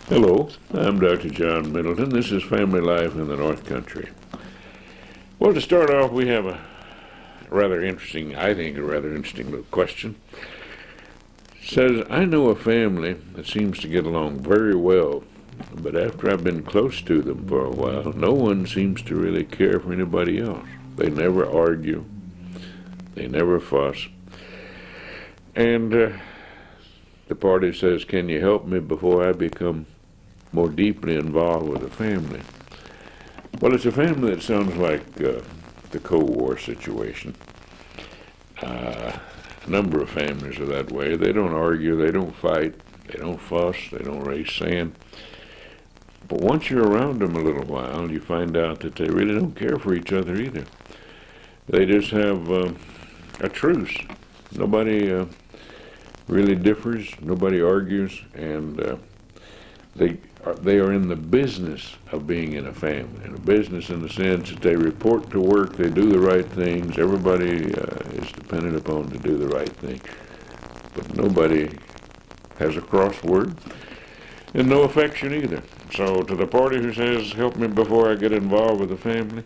Hello, I'm Dr. John Middleton. This is Family Life in the North Country. Well, to start off, we have a rather interesting little question. It says, I know a family that seems to get along very well, but after I've been close to them for a while, no one seems to really care for anybody else. They never argue. They never fuss. And the party says, can you help me before I become more deeply involved with the family? Well, it's a family that sounds like the Cold War situation. A number of families are that way. They don't argue, they don't fight, they don't fuss, they don't raise sand. But once you're around them a little while, you find out that they really don't care for each other either. They just have a truce. Nobody really differs, nobody argues, and they are in the business of being in a family. In a business in the sense that they report to work, they do the right things, everybody is dependent upon to do the right thing. But nobody has a crossword, and no affection either. So to the party who says, help me before I get involved with the family,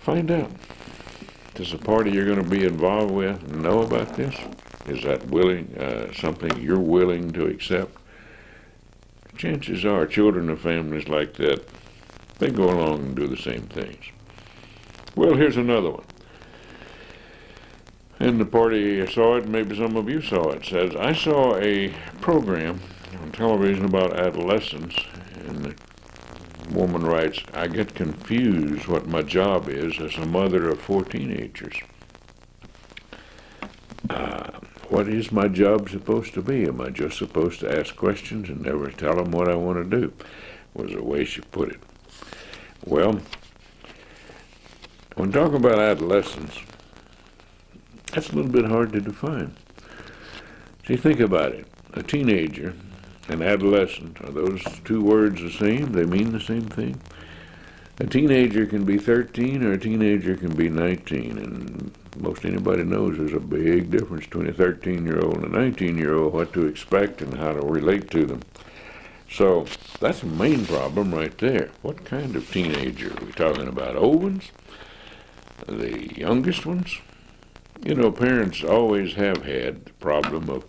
find out. Does the party you're going to be involved with know about this? Is that something you're willing to accept? Chances are children of families like that, they go along and do the same things. Well, here's another one. And the party saw it, maybe some of you saw it. It says, I saw a program on television about adolescence, and the woman writes, I get confused what my job is as a mother of 4 teenagers. What is my job supposed to be? Am I just supposed to ask questions and never tell them what I want to do? Was the way she put it. Well, when talking about adolescence, that's a little bit hard to define. See, think about it. A teenager, an adolescent, are those two words the same? They mean the same thing? A teenager can be 13 or a teenager can be 19, and most anybody knows there's a big difference between a 13-year-old and a 19-year-old, what to expect and how to relate to them. So that's the main problem right there. What kind of teenager are we talking about? Old ones? The youngest ones? You know, parents always have had the problem of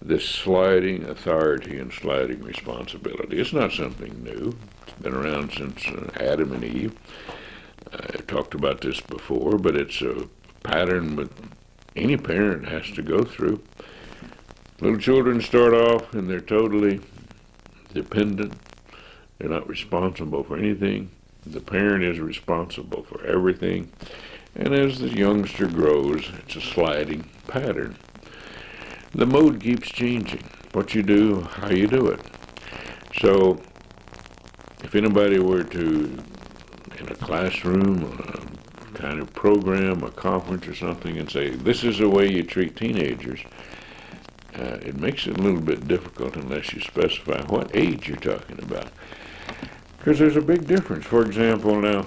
this sliding authority and sliding responsibility. It's not something new. It's been around since Adam and Eve. I talked about this before, but it's a pattern that any parent has to go through. Little children start off and they're totally dependent. They're not responsible for anything. The parent is responsible for everything. And as the youngster grows, it's a sliding pattern. The mode keeps changing. What you do, how you do it. So if anybody were to, in a classroom, a kind of program, a conference or something, and say, this is the way you treat teenagers, it makes it a little bit difficult unless you specify what age you're talking about. Because there's a big difference. For example, now,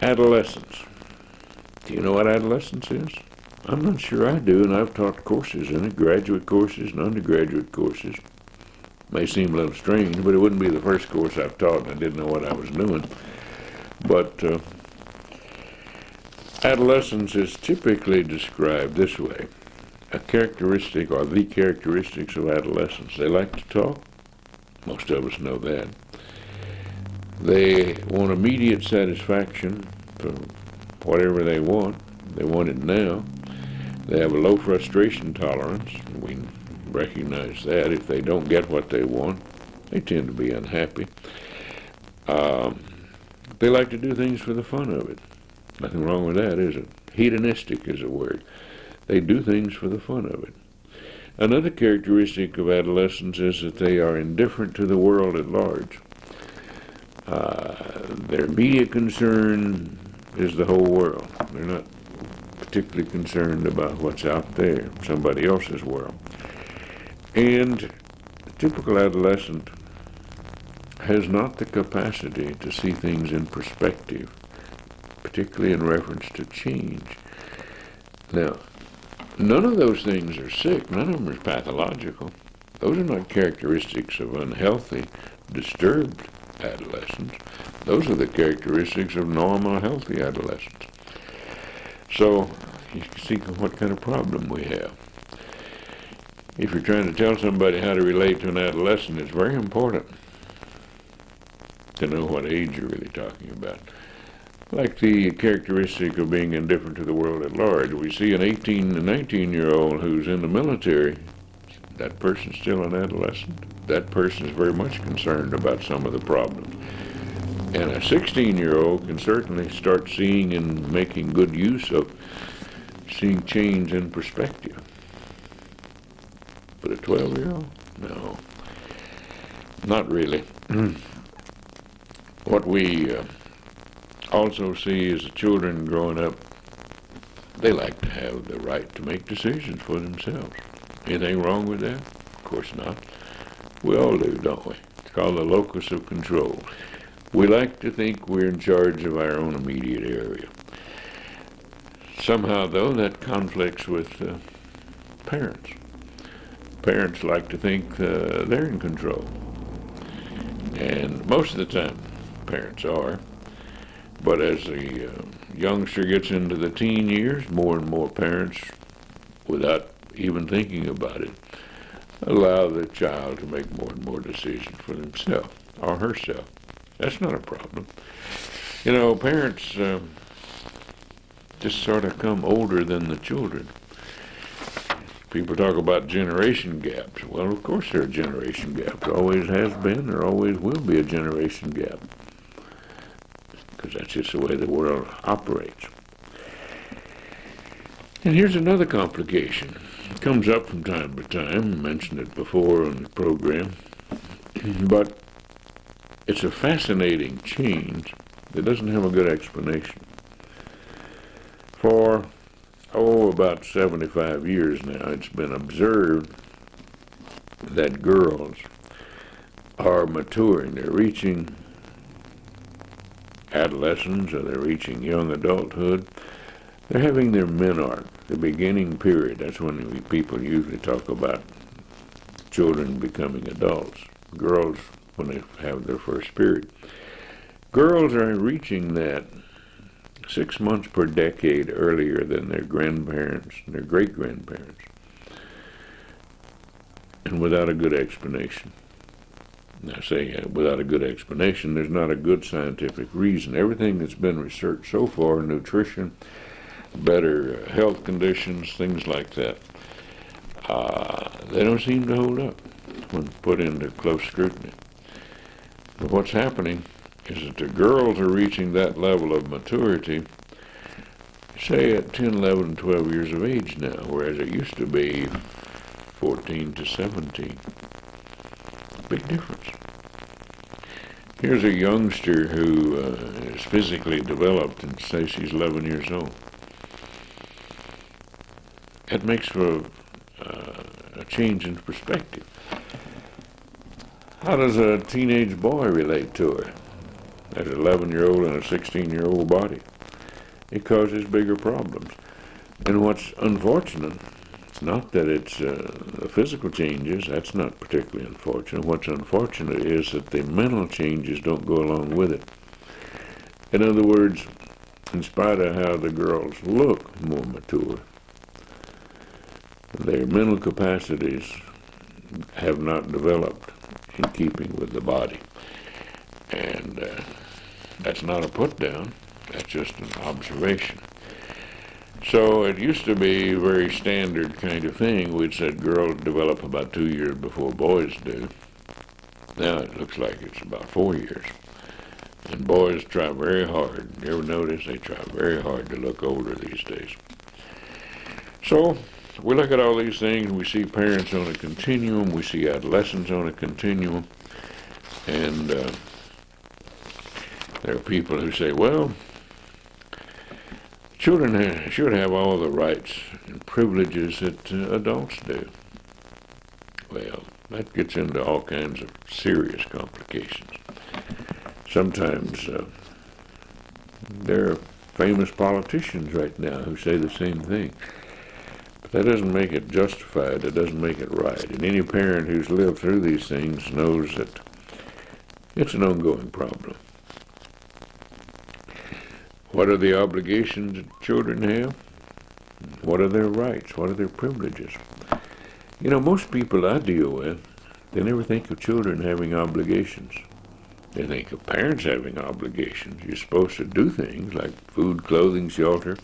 adolescence. Do you know what adolescence is? I'm not sure I do, and I've taught courses in it, graduate courses and undergraduate courses. May seem a little strange, but it wouldn't be the first course I've taught, and I didn't know what I was doing. But adolescence is typically described this way. A characteristic, or the characteristics of adolescence. They like to talk. Most of us know that. They want immediate satisfaction for whatever they want. They want it now. They have a low frustration tolerance. We recognize that. If they don't get what they want, they tend to be unhappy. They like to do things for the fun of it. Nothing wrong with that, is it? Hedonistic is a word. They do things for the fun of it. Another characteristic of adolescents is that they are indifferent to the world at large. Their immediate concern is the whole world. They're not particularly concerned about what's out there, somebody else's world. And the typical adolescent has not the capacity to see things in perspective, particularly in reference to change. Now, none of those things are sick. None of them are pathological. Those are not characteristics of unhealthy, disturbed adolescents. Those are the characteristics of normal, healthy adolescents. So you can see what kind of problem we have. If you're trying to tell somebody how to relate to an adolescent, it's very important to know what age you're really talking about. Like the characteristic of being indifferent to the world at large. We see an 18 and 19-year-old who's in the military. That person's still an adolescent. That person is very much concerned about some of the problems. And a 16-year-old can certainly start seeing and making good use of seeing change in perspective. But a 12-year-old? No, not really. What we also see is the children growing up, they like to have the right to make decisions for themselves. Anything wrong with that? Of course not. We all do, don't we? It's called the locus of control. We like to think we're in charge of our own immediate area. Somehow, though, that conflicts with parents. Parents like to think they're in control. And most of the time, parents are. But as the youngster gets into the teen years, more and more parents, without even thinking about it, allow the child to make more and more decisions for themselves or herself. That's not a problem. You know, parents just sort of come older than the children. People talk about generation gaps. Well, of course there are generation gaps. There always has been, there always will be a generation gap. Because that's just the way the world operates. And here's another complication. It comes up from time to time. I mentioned it before on the program. But it's a fascinating change that doesn't have a good explanation. For, about 75 years now, it's been observed that girls are maturing. They're reaching adolescence, or they're reaching young adulthood. They're having their menarche, the beginning period. That's when people usually talk about children becoming adults. Girls, when they have their first period. Girls are reaching that 6 months per decade earlier than their grandparents and their great-grandparents, and without a good explanation. I say without a good explanation, there's not a good scientific reason. Everything that's been researched so far, nutrition, better health conditions, things like that, they don't seem to hold up when put into close scrutiny. But what's happening is that the girls are reaching that level of maturity, say at 10, 11, 12 years of age now, whereas it used to be 14 to 17. Big difference. Here's a youngster who is physically developed and say she's 11 years old. That makes for a change in perspective. How does a teenage boy relate to her? As an 11-year-old and a 16-year-old body. It causes bigger problems. And what's unfortunate, it's not that it's the physical changes, that's not particularly unfortunate. What's unfortunate is that the mental changes don't go along with it. In other words, in spite of how the girls look more mature, their mental capacities have not developed in keeping with the body. And that's not a put down, that's just an observation. So it used to be a very standard kind of thing. We'd said girls develop about 2 years before boys do. Now it looks like it's about 4 years. And boys try very hard. You ever notice they try very hard to look older these days? So we look at all these things, we see parents on a continuum, we see adolescents on a continuum, and there are people who say, well, children should have all the rights and privileges that adults do. Well, that gets into all kinds of serious complications. Sometimes there are famous politicians right now who say the same thing. But that doesn't make it justified. It doesn't make it right. And any parent who's lived through these things knows that it's an ongoing problem. What are the obligations that children have? What are their rights? What are their privileges? You know, most people I deal with, they never think of children having obligations. They think of parents having obligations. You're supposed to do things like food, clothing, shelter,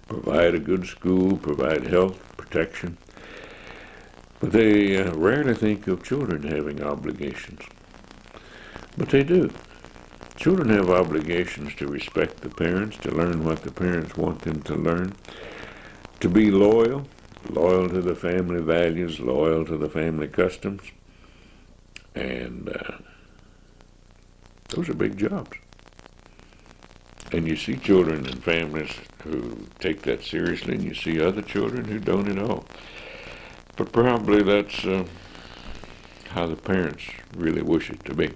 provide a good school, provide health, protection. But they rarely think of children having obligations. But they do. Children have obligations to respect the parents, to learn what the parents want them to learn, to be loyal to the family values, loyal to the family customs. And those are big jobs. And you see children in families who take that seriously, and you see other children who don't at all. But probably that's how the parents really wish it to be.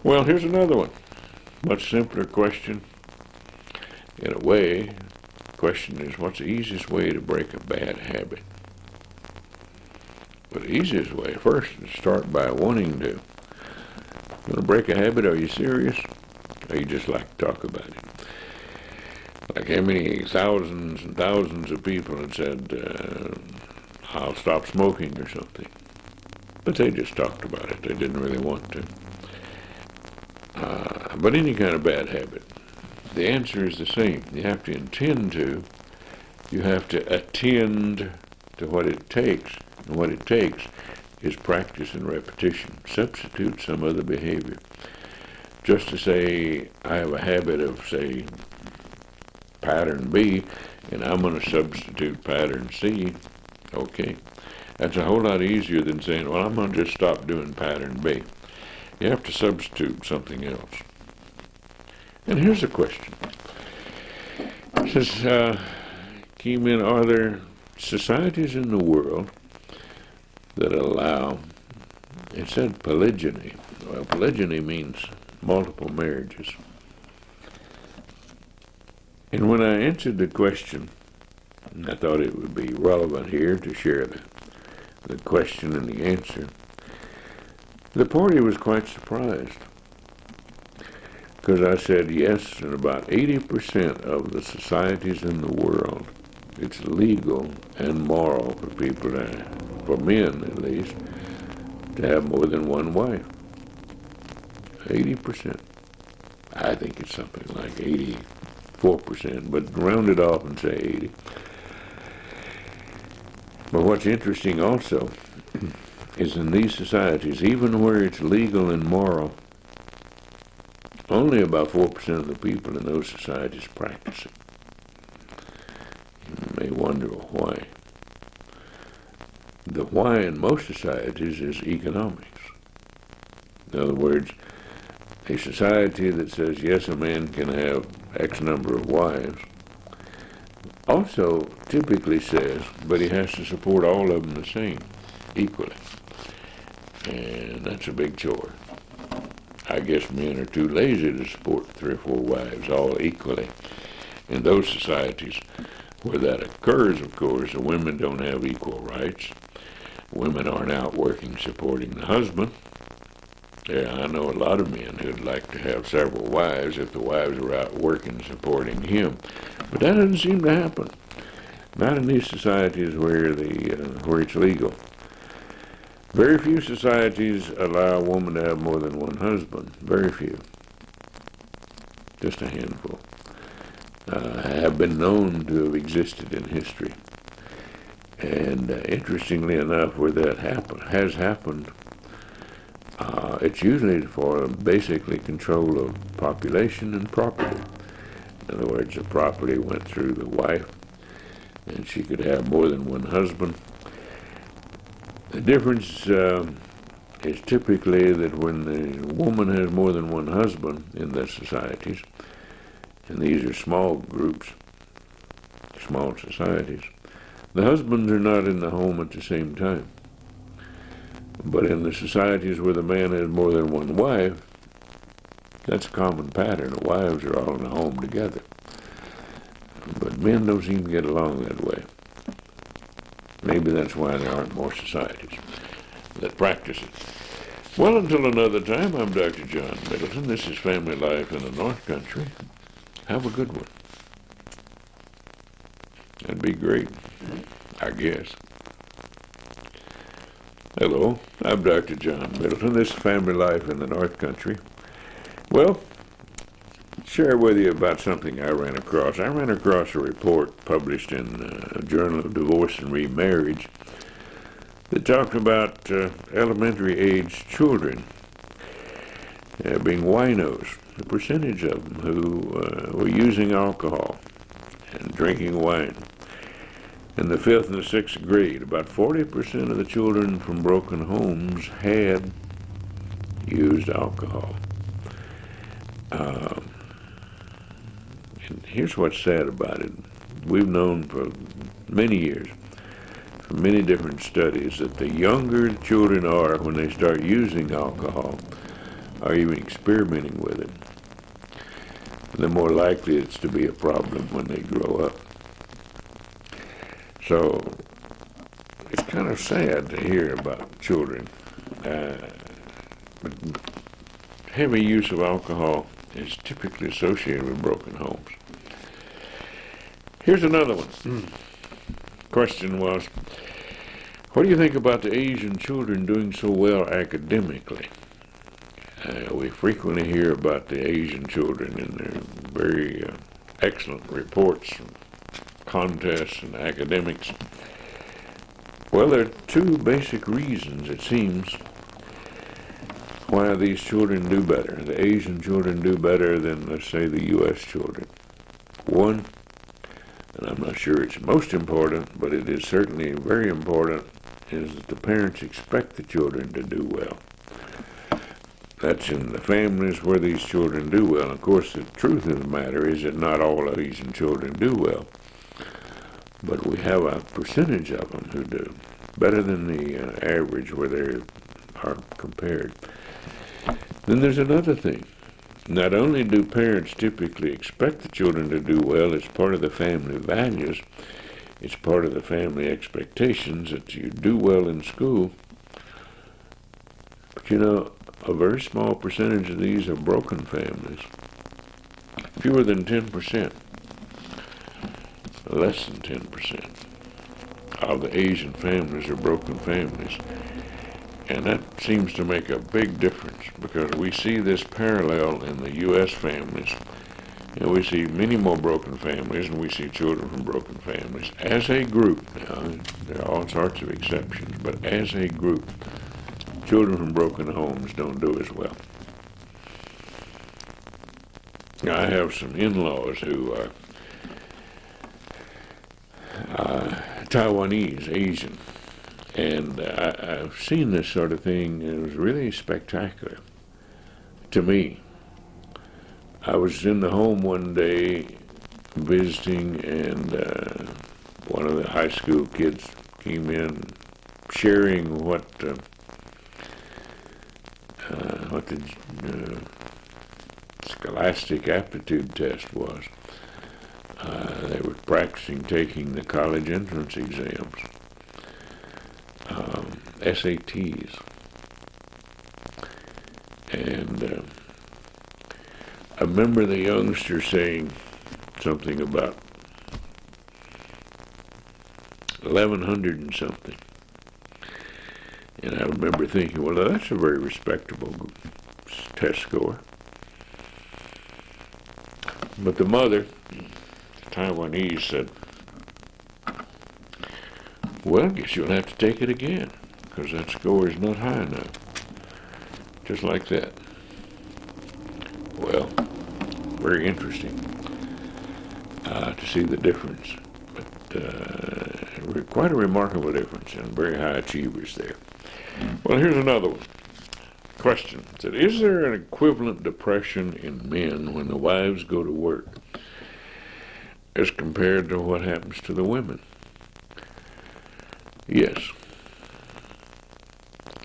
Well, here's another one. Much simpler question. In a way, the question is, what's the easiest way to break a bad habit? But the easiest way, first, is start by wanting to. You want to break a habit? Are you serious? Or you just like to talk about it? Like how many thousands and thousands of people had said, I'll stop smoking or something. But they just talked about it. They didn't really want to. But any kind of bad habit, the answer is the same. You have to intend to. You have to attend to what it takes. And what it takes is practice and repetition. Substitute some other behavior. Just to say, I have a habit of, say, pattern B, and I'm going to substitute pattern C. Okay. That's a whole lot easier than saying, well, I'm going to just stop doing pattern B. You have to substitute something else. And here's a question. It says, Keyman, are there societies in the world that allow, it said polygyny. Well, polygyny means multiple marriages. And when I answered the question, I thought it would be relevant here to share the question and the answer. The party was quite surprised, because I said yes, in about 80% of the societies in the world, it's legal and moral for people for men at least, to have more than one wife. 80%. I think it's something like 84%, but round it off and say 80. But what's interesting also is in these societies, even where it's legal and moral, only about 4% of the people in those societies practice it. You may wonder why. The why in most societies is economics. In other words, a society that says, yes, a man can have X number of wives, also typically says, but he has to support all of them the same, equally. And that's a big chore. I guess men are too lazy to support 3 or 4 wives all equally. In those societies where that occurs, of course, the women don't have equal rights. Women aren't out working supporting the husband. Yeah, I know a lot of men who'd like to have several wives if the wives were out working supporting him. But that doesn't seem to happen. Not in these societies where it's legal. Very few societies allow a woman to have more than one husband. Very few. Just a handful. Have been known to have existed in history. And interestingly enough, where that has happened, it's usually for basically control of population and property. In other words, the property went through the wife, and she could have more than one husband. The difference is typically that when the woman has more than one husband in the societies, and these are small groups, small societies, the husbands are not in the home at the same time. But in the societies where the man has more than one wife, that's a common pattern. The wives are all in the home together. But men don't seem to get along that way. Maybe that's why there aren't more societies that practice it. Well, until another time, I'm Dr. John Middleton. This is Family Life in the North Country. Have a good one. That'd be great, I guess. Hello, I'm Dr. John Middleton. This is Family Life in the North Country. Well, share with you about something I ran across. I ran across a report published in a Journal of Divorce and Remarriage that talked about elementary age children being winos, the percentage of them who were using alcohol and drinking wine. In the 5th and the 6th grade, about 40% of the children from broken homes had used alcohol. And here's what's sad about it. We've known for many years, from many different studies, that the younger children are when they start using alcohol, or even experimenting with it, the more likely it's to be a problem when they grow up. So it's kind of sad to hear about children. But heavy use of alcohol is typically associated with broken homes. Here's another one. Question was, what do you think about the Asian children doing so well academically? We frequently hear about the Asian children and their very excellent reports from contests and academics. Well, there are two basic reasons, it seems, why these children do better. The Asian children do better than, let's say, the U.S. children. One, and I'm not sure it's most important, but it is certainly very important, is that the parents expect the children to do well. That's in the families where these children do well. Of course, the truth of the matter is that not all Asian children do well, but we have a percentage of them who do better than the average where they are compared. Then there's another thing. Not only do parents typically expect the children to do well, it's part of the family values, it's part of the family expectations that you do well in school. But you know, a very small percentage of these are broken families. Fewer than 10%, less than 10% of the Asian families are broken families. And that seems to make a big difference because we see this parallel in the U.S. families. And we see many more broken families, and we see children from broken families. As a group, now, there are all sorts of exceptions, but as a group, children from broken homes don't do as well. Now, I have some in-laws who are Taiwanese, Asian, and I've seen this sort of thing, and it was really spectacular to me. I was in the home one day visiting, and one of the high school kids came in sharing what the scholastic aptitude test was. They were practicing taking the college entrance exams, SATs, and I remember the youngster saying something about 1,100 and something. And I remember thinking, well, that's a very respectable test score. But the mother, the Taiwanese, said, well, I guess you'll have to take it again, because that score is not high enough. Just like that. Well, very interesting to see the difference. But quite a remarkable difference, and very high achievers there. Well, here's another one. Question. It said, is there an equivalent depression in men when the wives go to work as compared to what happens to the women? Yes.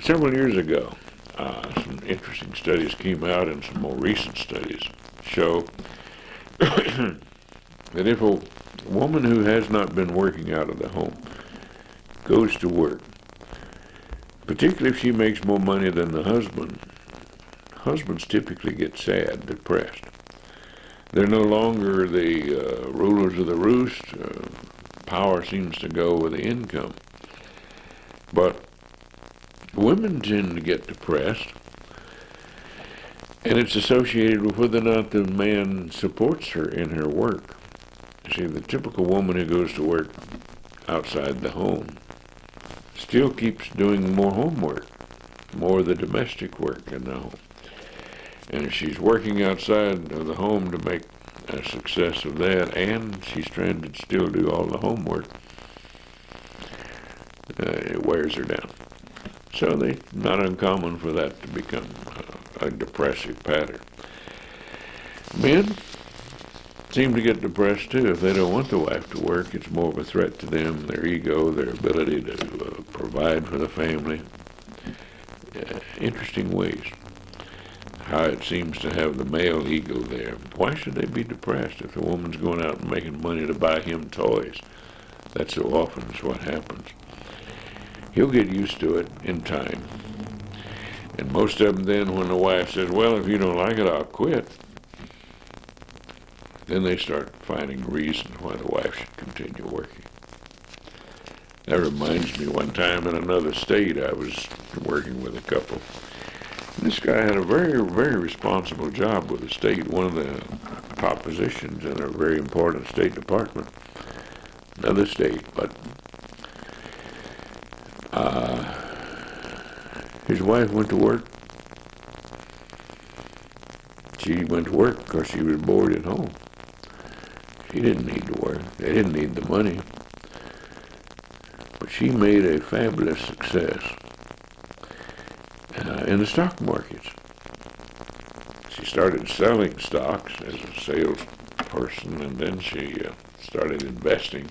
Several years ago, some interesting studies came out, and some more recent studies show that if a woman who has not been working out of the home goes to work, particularly if she makes more money than the husband, husbands typically get sad, depressed. They're no longer the rulers of the roost. Power seems to go with the income. But women tend to get depressed, and it's associated with whether or not the man supports her in her work. You see, the typical woman who goes to work outside the home still keeps doing more homework, more of the domestic work in the home. And if she's working outside of the home to make a success of that, and she's trying to still do all the homework, it wears her down. So it's not uncommon for that to become a depressive pattern. Men seem to get depressed too if they don't want the wife to work. It's more of a threat to them, their ego, their ability to provide for the family. Interesting ways how it seems to have the male ego there. Why should they be depressed if the woman's going out and making money to buy him toys? That so often is what happens. He'll get used to it in time. And most of them then, when the wife says, well, if you don't like it, I'll quit, then they start finding reasons why the wife should continue working. That reminds me, one time in another state, I was working with a couple. This guy had a very, very responsible job with the state, one of the top positions in a very important state department. Another state, but his wife went to work. She went to work because she was bored at home. She didn't need to work. They didn't need the money. But she made a fabulous success in the stock markets. She started selling stocks as a salesperson, and then she started investing.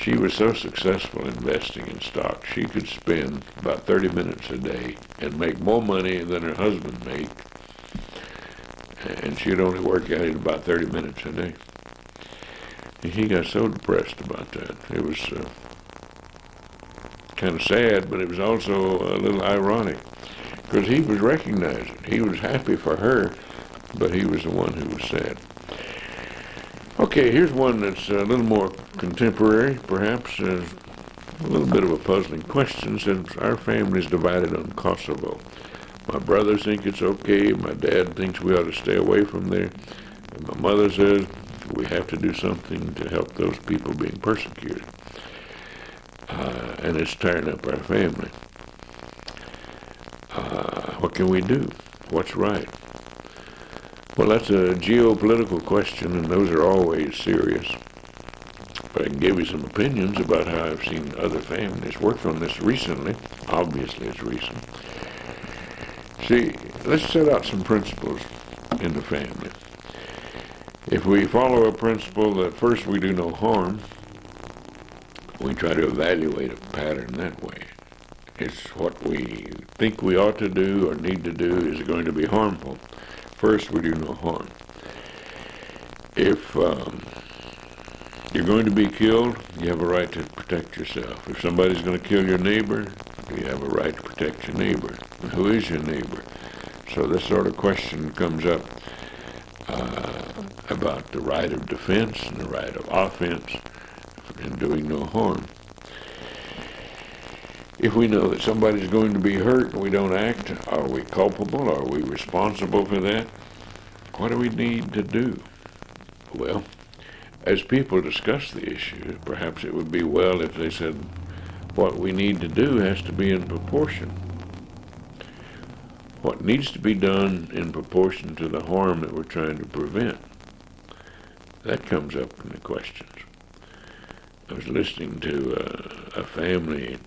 She was so successful investing in stocks, she could spend about 30 minutes a day and make more money than her husband made. And she'd only work at it about 30 minutes a day. And he got so depressed about that. It was kind of sad, but it was also a little ironic, because he was recognizing. He was happy for her, but he was the one who was sad. Okay, here's one that's a little more contemporary, perhaps a little bit of a puzzling question, since our family is divided on Kosovo. My brothers think it's okay. My dad thinks we ought to stay away from there. And my mother says we have to do something to help those people being persecuted. And it's tearing up our family. What can we do? What's right? Well, that's a geopolitical question, and those are always serious. But I can give you some opinions about how I've seen other families work on this recently. Obviously, it's recent. See, let's set out some principles in the family. If we follow a principle that first we do no harm, we try to evaluate a pattern that way. It's what we think we ought to do or need to do. Is it going to be harmful? First, we do no harm. If you're going to be killed, you have a right to protect yourself. If somebody's going to kill your neighbor, you have a right to protect your neighbor. Who is your neighbor? So this sort of question comes up about the right of defense and the right of offense and doing no harm. If we know that somebody's going to be hurt and we don't act, are we culpable? Are we responsible for that? What do we need to do? Well, as people discuss the issue, perhaps it would be well if they said what we need to do has to be in proportion. What needs to be done in proportion to the harm that we're trying to prevent. That comes up in the questions. I was listening to a family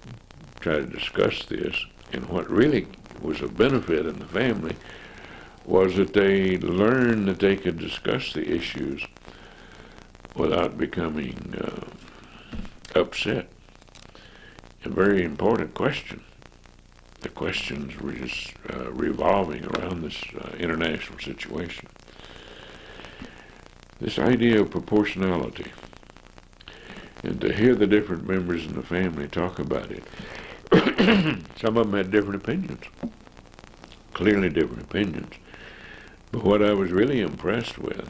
try to discuss this, and what really was a benefit in the family was that they learned that they could discuss the issues without becoming upset. A very important question. The questions were just revolving around this international situation. This idea of proportionality. and to hear the different members in the family talk about it. Some of them had different opinions, clearly different opinions. But what I was really impressed with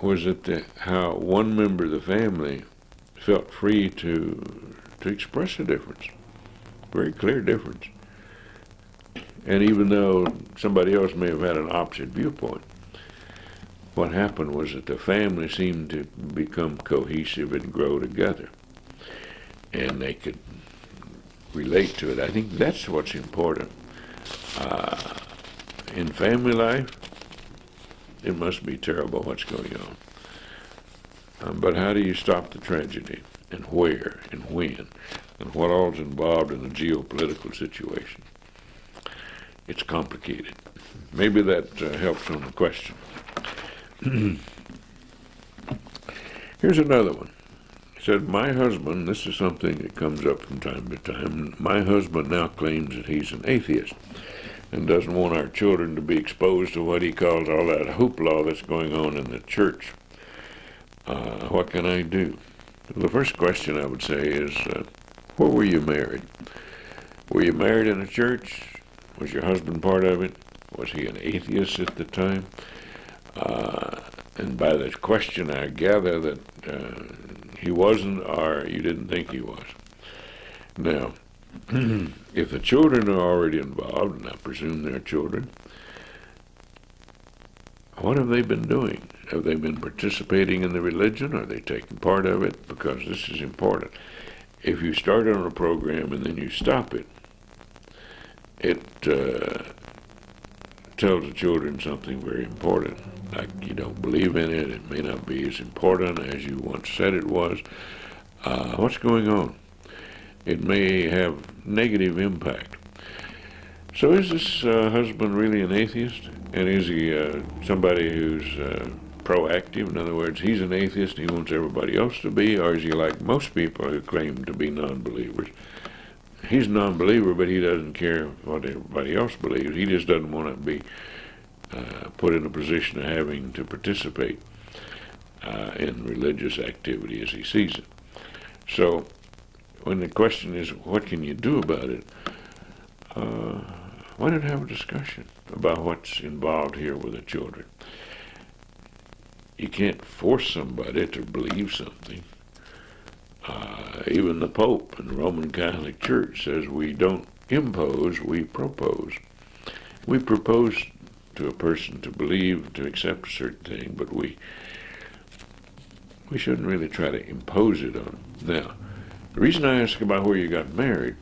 was that how one member of the family felt free to express a difference, very clear difference. And even though somebody else may have had an opposite viewpoint, what happened was that the family seemed to become cohesive and grow together, and they could relate to it. I think that's what's important. In family life, it must be terrible what's going on. But how do you stop the tragedy, and where, and when, and what all's involved in a geopolitical situation? It's complicated. Maybe that helps on the question. Here's another one. He said, my husband, this is something that comes up from time to time, my husband now claims that he's an atheist and doesn't want our children to be exposed to what he calls all that hoopla that's going on in the church. What can I do? Well, the first question I would say is, where were you married? Were you married in a church? Was your husband part of it? Was he an atheist at the time? And by the question, I gather that he wasn't, or you didn't think he was. Now, if the children are already involved, and I presume they're children, what have they been doing? Have they been participating in the religion? Are they taking part of it? Because this is important. If you start on a program and then you stop it, it tells the children something very important. Like you don't believe in it, it may not be as important as you once said it was. What's going on? It may have negative impact. So is this husband really an atheist? And is he somebody who's proactive? In other words, he's an atheist and he wants everybody else to be, or is he like most people who claim to be non-believers? He's a non-believer, but he doesn't care what everybody else believes. He just doesn't want to be put in a position of having to participate in religious activity as he sees it. So when the question is, what can you do about it? Why not have a discussion about what's involved here with the children? You can't force somebody to believe something. Even the Pope in the Roman Catholic Church says we don't impose, we propose. We propose to a person to believe, to accept a certain thing, but we shouldn't really try to impose it on them. Now, the reason I ask about where you got married,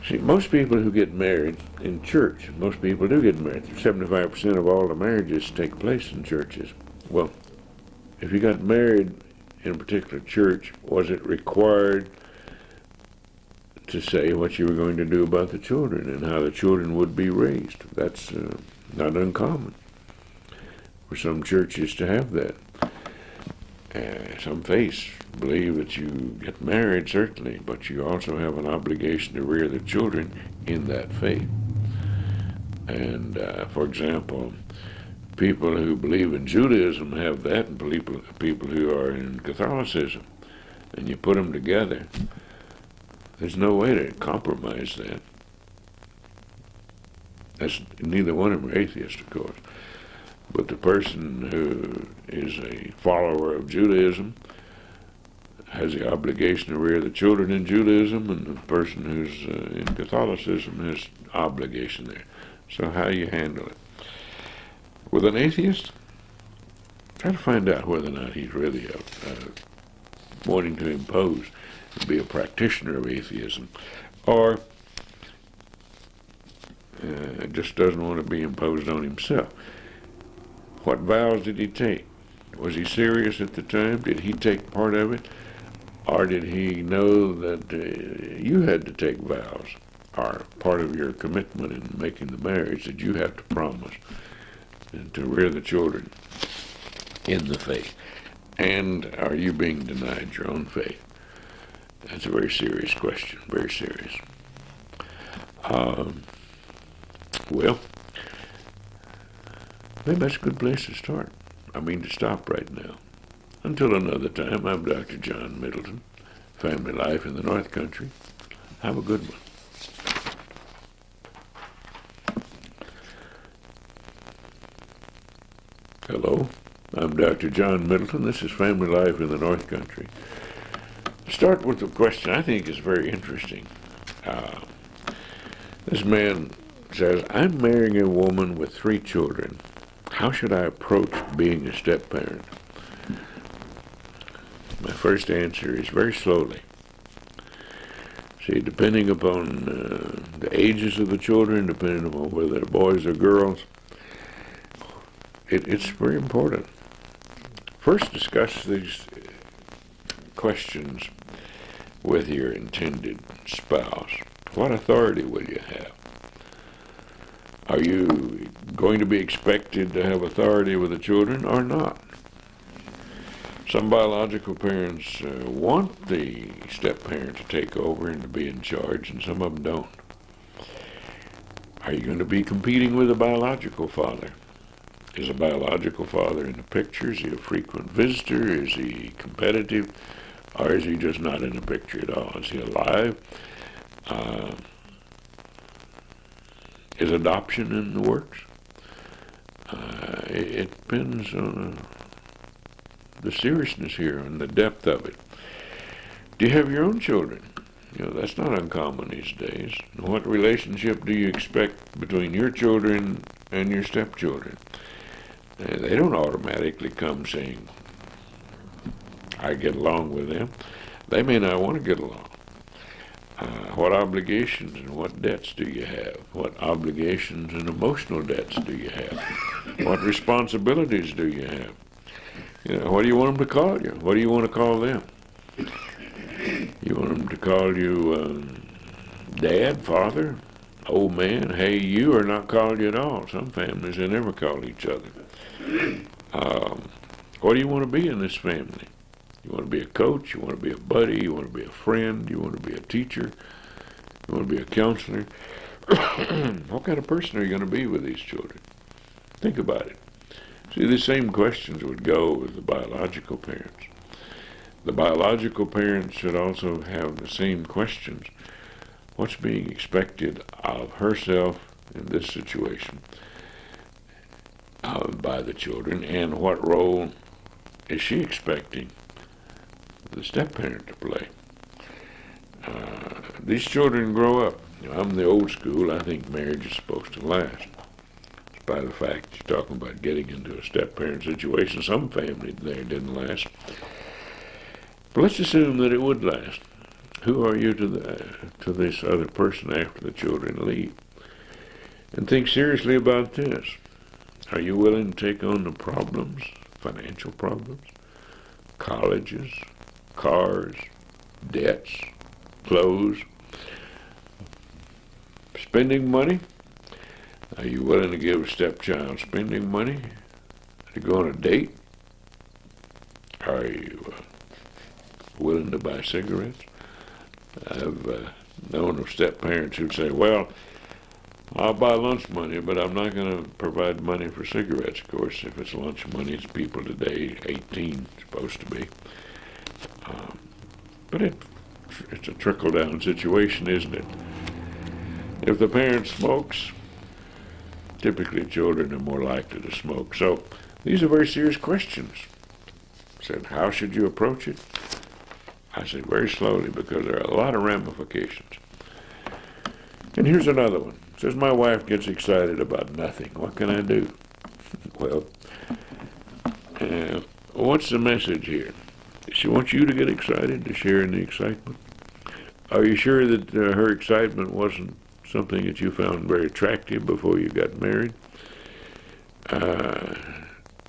see, most people who get married in church, most people do get married. 75% of all the marriages take place in churches. Well, if you got married in a particular church, was it required to say what you were going to do about the children and how the children would be raised? That's not uncommon for some churches to have that. Some faiths believe that you get married, certainly, but you also have an obligation to rear the children in that faith. And, for example, people who believe in Judaism have that, and people who are in Catholicism, and you put them together, there's no way to compromise that. Neither one of them are atheists, of course. But the person who is a follower of Judaism has the obligation to rear the children in Judaism, and the person who's in Catholicism has obligation there. So how do you handle it? With an atheist, try to find out whether or not he's really wanting to impose, to be a practitioner of atheism, or just doesn't want to be imposed on himself. What vows did he take? Was he serious at the time? Did he take part of it? Or did he know that you had to take vows, or part of your commitment in making the marriage that you have to promise to rear the children in the faith? And are you being denied your own faith? That's a very serious question, very serious. Well, maybe that's a good place to start. I mean, to stop right now. Until another time, I'm Dr. John Middleton, Family Life in the North Country. Have a good one. Hello, I'm Dr. John Middleton. This is Family Life in the North Country. Start with a question I think is very interesting. This man says, I'm marrying a woman with 3 children. How should I approach being a step-parent? My first answer is very slowly. See, depending upon the ages of the children, depending upon whether they're boys or girls, it's very important. First, discuss these questions with your intended spouse. What authority will you have? Are you going to be expected to have authority with the children or not? Some biological parents want the step-parent to take over and to be in charge, and some of them don't. Are you going to be competing with a biological father? Is a biological father in the picture? Is he a frequent visitor? Is he competitive? Or is he just not in the picture at all? Is he alive? Is adoption in the works? It depends on the seriousness here and the depth of it. Do you have your own children? You know, that's not uncommon these days. What relationship do you expect between your children and your stepchildren? They don't automatically come saying, I get along with them. They may not want to get along. What obligations and what debts do you have? What obligations and emotional debts do you have? What responsibilities do you have? You know, what do you want them to call you? What do you want to call them? You want them to call you dad, father, old man? Hey, you, are not called you at all. Some families, they never call each other. What do you want to be in this family? You want to be a coach, you want to be a buddy, you want to be a friend, you want to be a teacher, you want to be a counselor. What kind of person are you going to be with these children? Think about it. See, the same questions would go with the biological parents. The biological parents should also have the same questions. What's being expected of herself in this situation by the children, and what role is she expecting the step-parent to play? These children grow up. You know, I'm the old school. I think marriage is supposed to last. Despite the fact you're talking about getting into a step-parent situation, some family there didn't last. But let's assume that it would last. Who are you to this other person after the children leave? And think seriously about this. Are you willing to take on the problems, financial problems, colleges, cars, debts, clothes, spending money? Are you willing to give a stepchild spending money to go on a date? Are you willing to buy cigarettes? I've known of step-parents who'd say, well, I'll buy lunch money, but I'm not going to provide money for cigarettes. Of course, if it's lunch money, it's people today, 18, supposed to be. But it's a trickle-down situation, isn't it? If the parent smokes, typically children are more likely to smoke. So these are very serious questions. I said, how should you approach it? I said, very slowly, because there are a lot of ramifications. And here's another one. It says, my wife gets excited about nothing. What can I do? Well, what's the message here? She wants you to get excited, to share in the excitement. Are you sure that her excitement wasn't something that you found very attractive before you got married?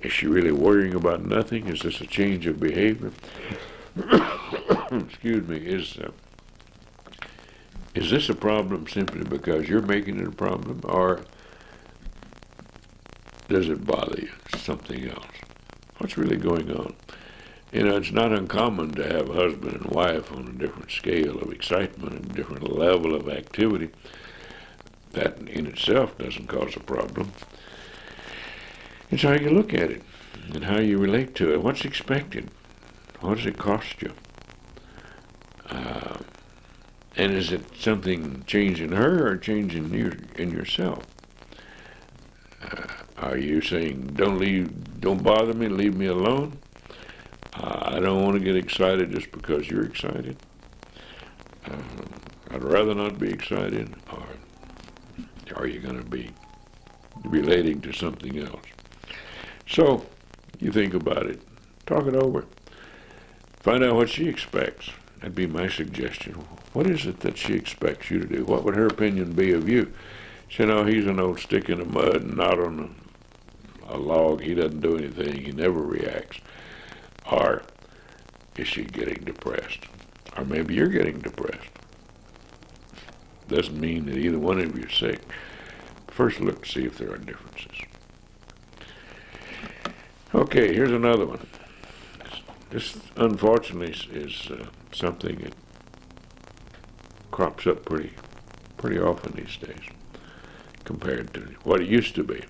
Is she really worrying about nothing? Is this a change of behavior? Excuse me. Is this a problem simply because you're making it a problem, or does it bother you? Something else? What's really going on? You know, it's not uncommon to have a husband and wife on a different scale of excitement and different level of activity. That in itself doesn't cause a problem. It's how you look at it and how you relate to it. What's expected? What does it cost you? And is it something changing her or changing you in yourself? Are you saying, don't bother me, leave me alone? I don't want to get excited just because you're excited. I'd rather not be excited. Or are you going to be relating to something else? So, you think about it. Talk it over. Find out what she expects. That'd be my suggestion. What is it that she expects you to do? What would her opinion be of you? She know he's an old stick in the mud and not on a log. He doesn't do anything. He never reacts. Or is she getting depressed? Or maybe you're getting depressed. Doesn't mean that either one of you are sick. First look to see if there are differences. Okay, here's another one. This, unfortunately, is something that crops up pretty often these days compared to what it used to be.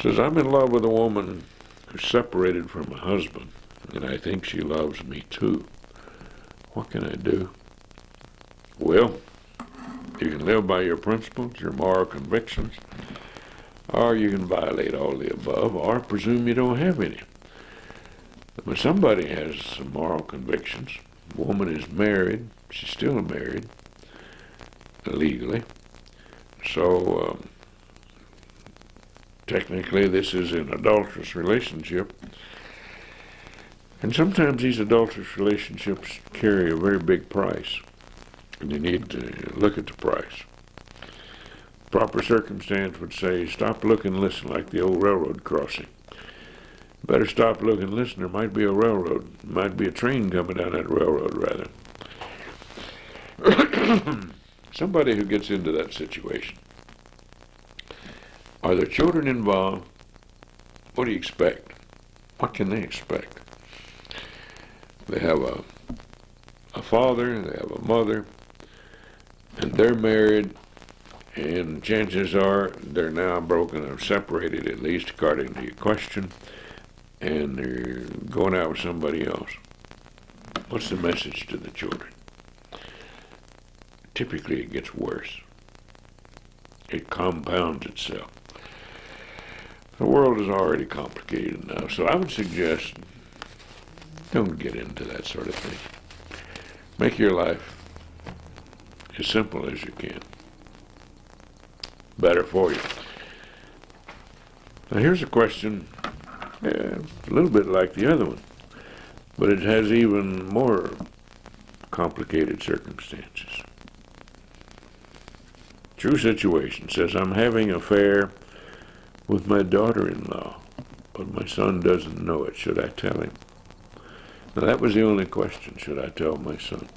Says, I'm in love with a woman who's separated from a husband, and I think she loves me too. What can I do? Well, you can live by your principles, your moral convictions, or you can violate all the above, or presume you don't have any. But somebody has some moral convictions. The woman is married. She's still married, legally. So, technically, this is an adulterous relationship. And sometimes these adulterous relationships carry a very big price. And you need to look at the price. Proper circumstance would say, stop, look, and listen, like the old railroad crossing. Better stop, look, and listen. There might be a railroad. Might be a train coming down that railroad, rather. Somebody who gets into that situation. Are there children involved? What do you expect? What can they expect? They have a father, they have a mother, and they're married, and chances are they're now broken or separated, at least according to your question, and they're going out with somebody else. What's the message to the children? Typically it gets worse. It compounds itself. The world is already complicated now, so I would suggest don't get into that sort of thing. Make your life as simple as you can. Better for you. Now here's a question, a little bit like the other one, but it has even more complicated circumstances. True situation says, I'm having an affair with my daughter-in-law, but my son doesn't know it. Should I tell him? Now that was the only question. Should I tell my son?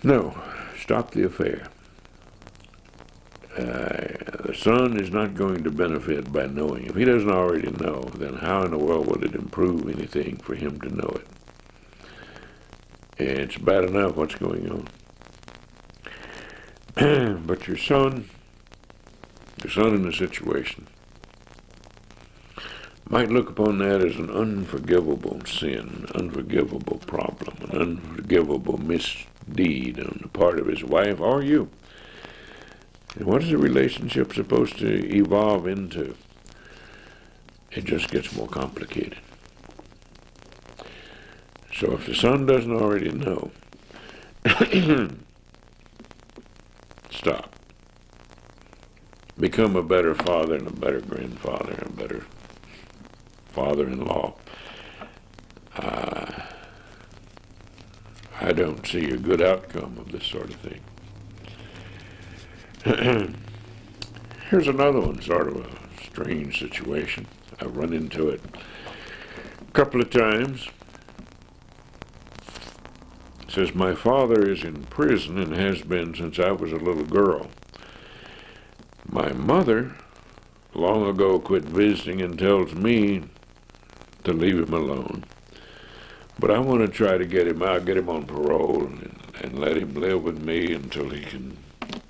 No. Stop the affair. The son is not going to benefit by knowing. If he doesn't already know, then how in the world would it improve anything for him to know it? And it's bad enough what's going on. But your son in the situation, might look upon that as an unforgivable sin, an unforgivable problem, an unforgivable misdeed on the part of his wife or you. And what is the relationship supposed to evolve into? It just gets more complicated. So if the son doesn't already know, stop. Become a better father and a better grandfather and a better father-in-law. I don't see a good outcome of this sort of thing. Here's another one, sort of a strange situation. I've run into it a couple of times. It says, my father is in prison and has been since I was a little girl. My mother long ago quit visiting and tells me to leave him alone. But I want to try to get him out, get him on parole, and let him live with me until he can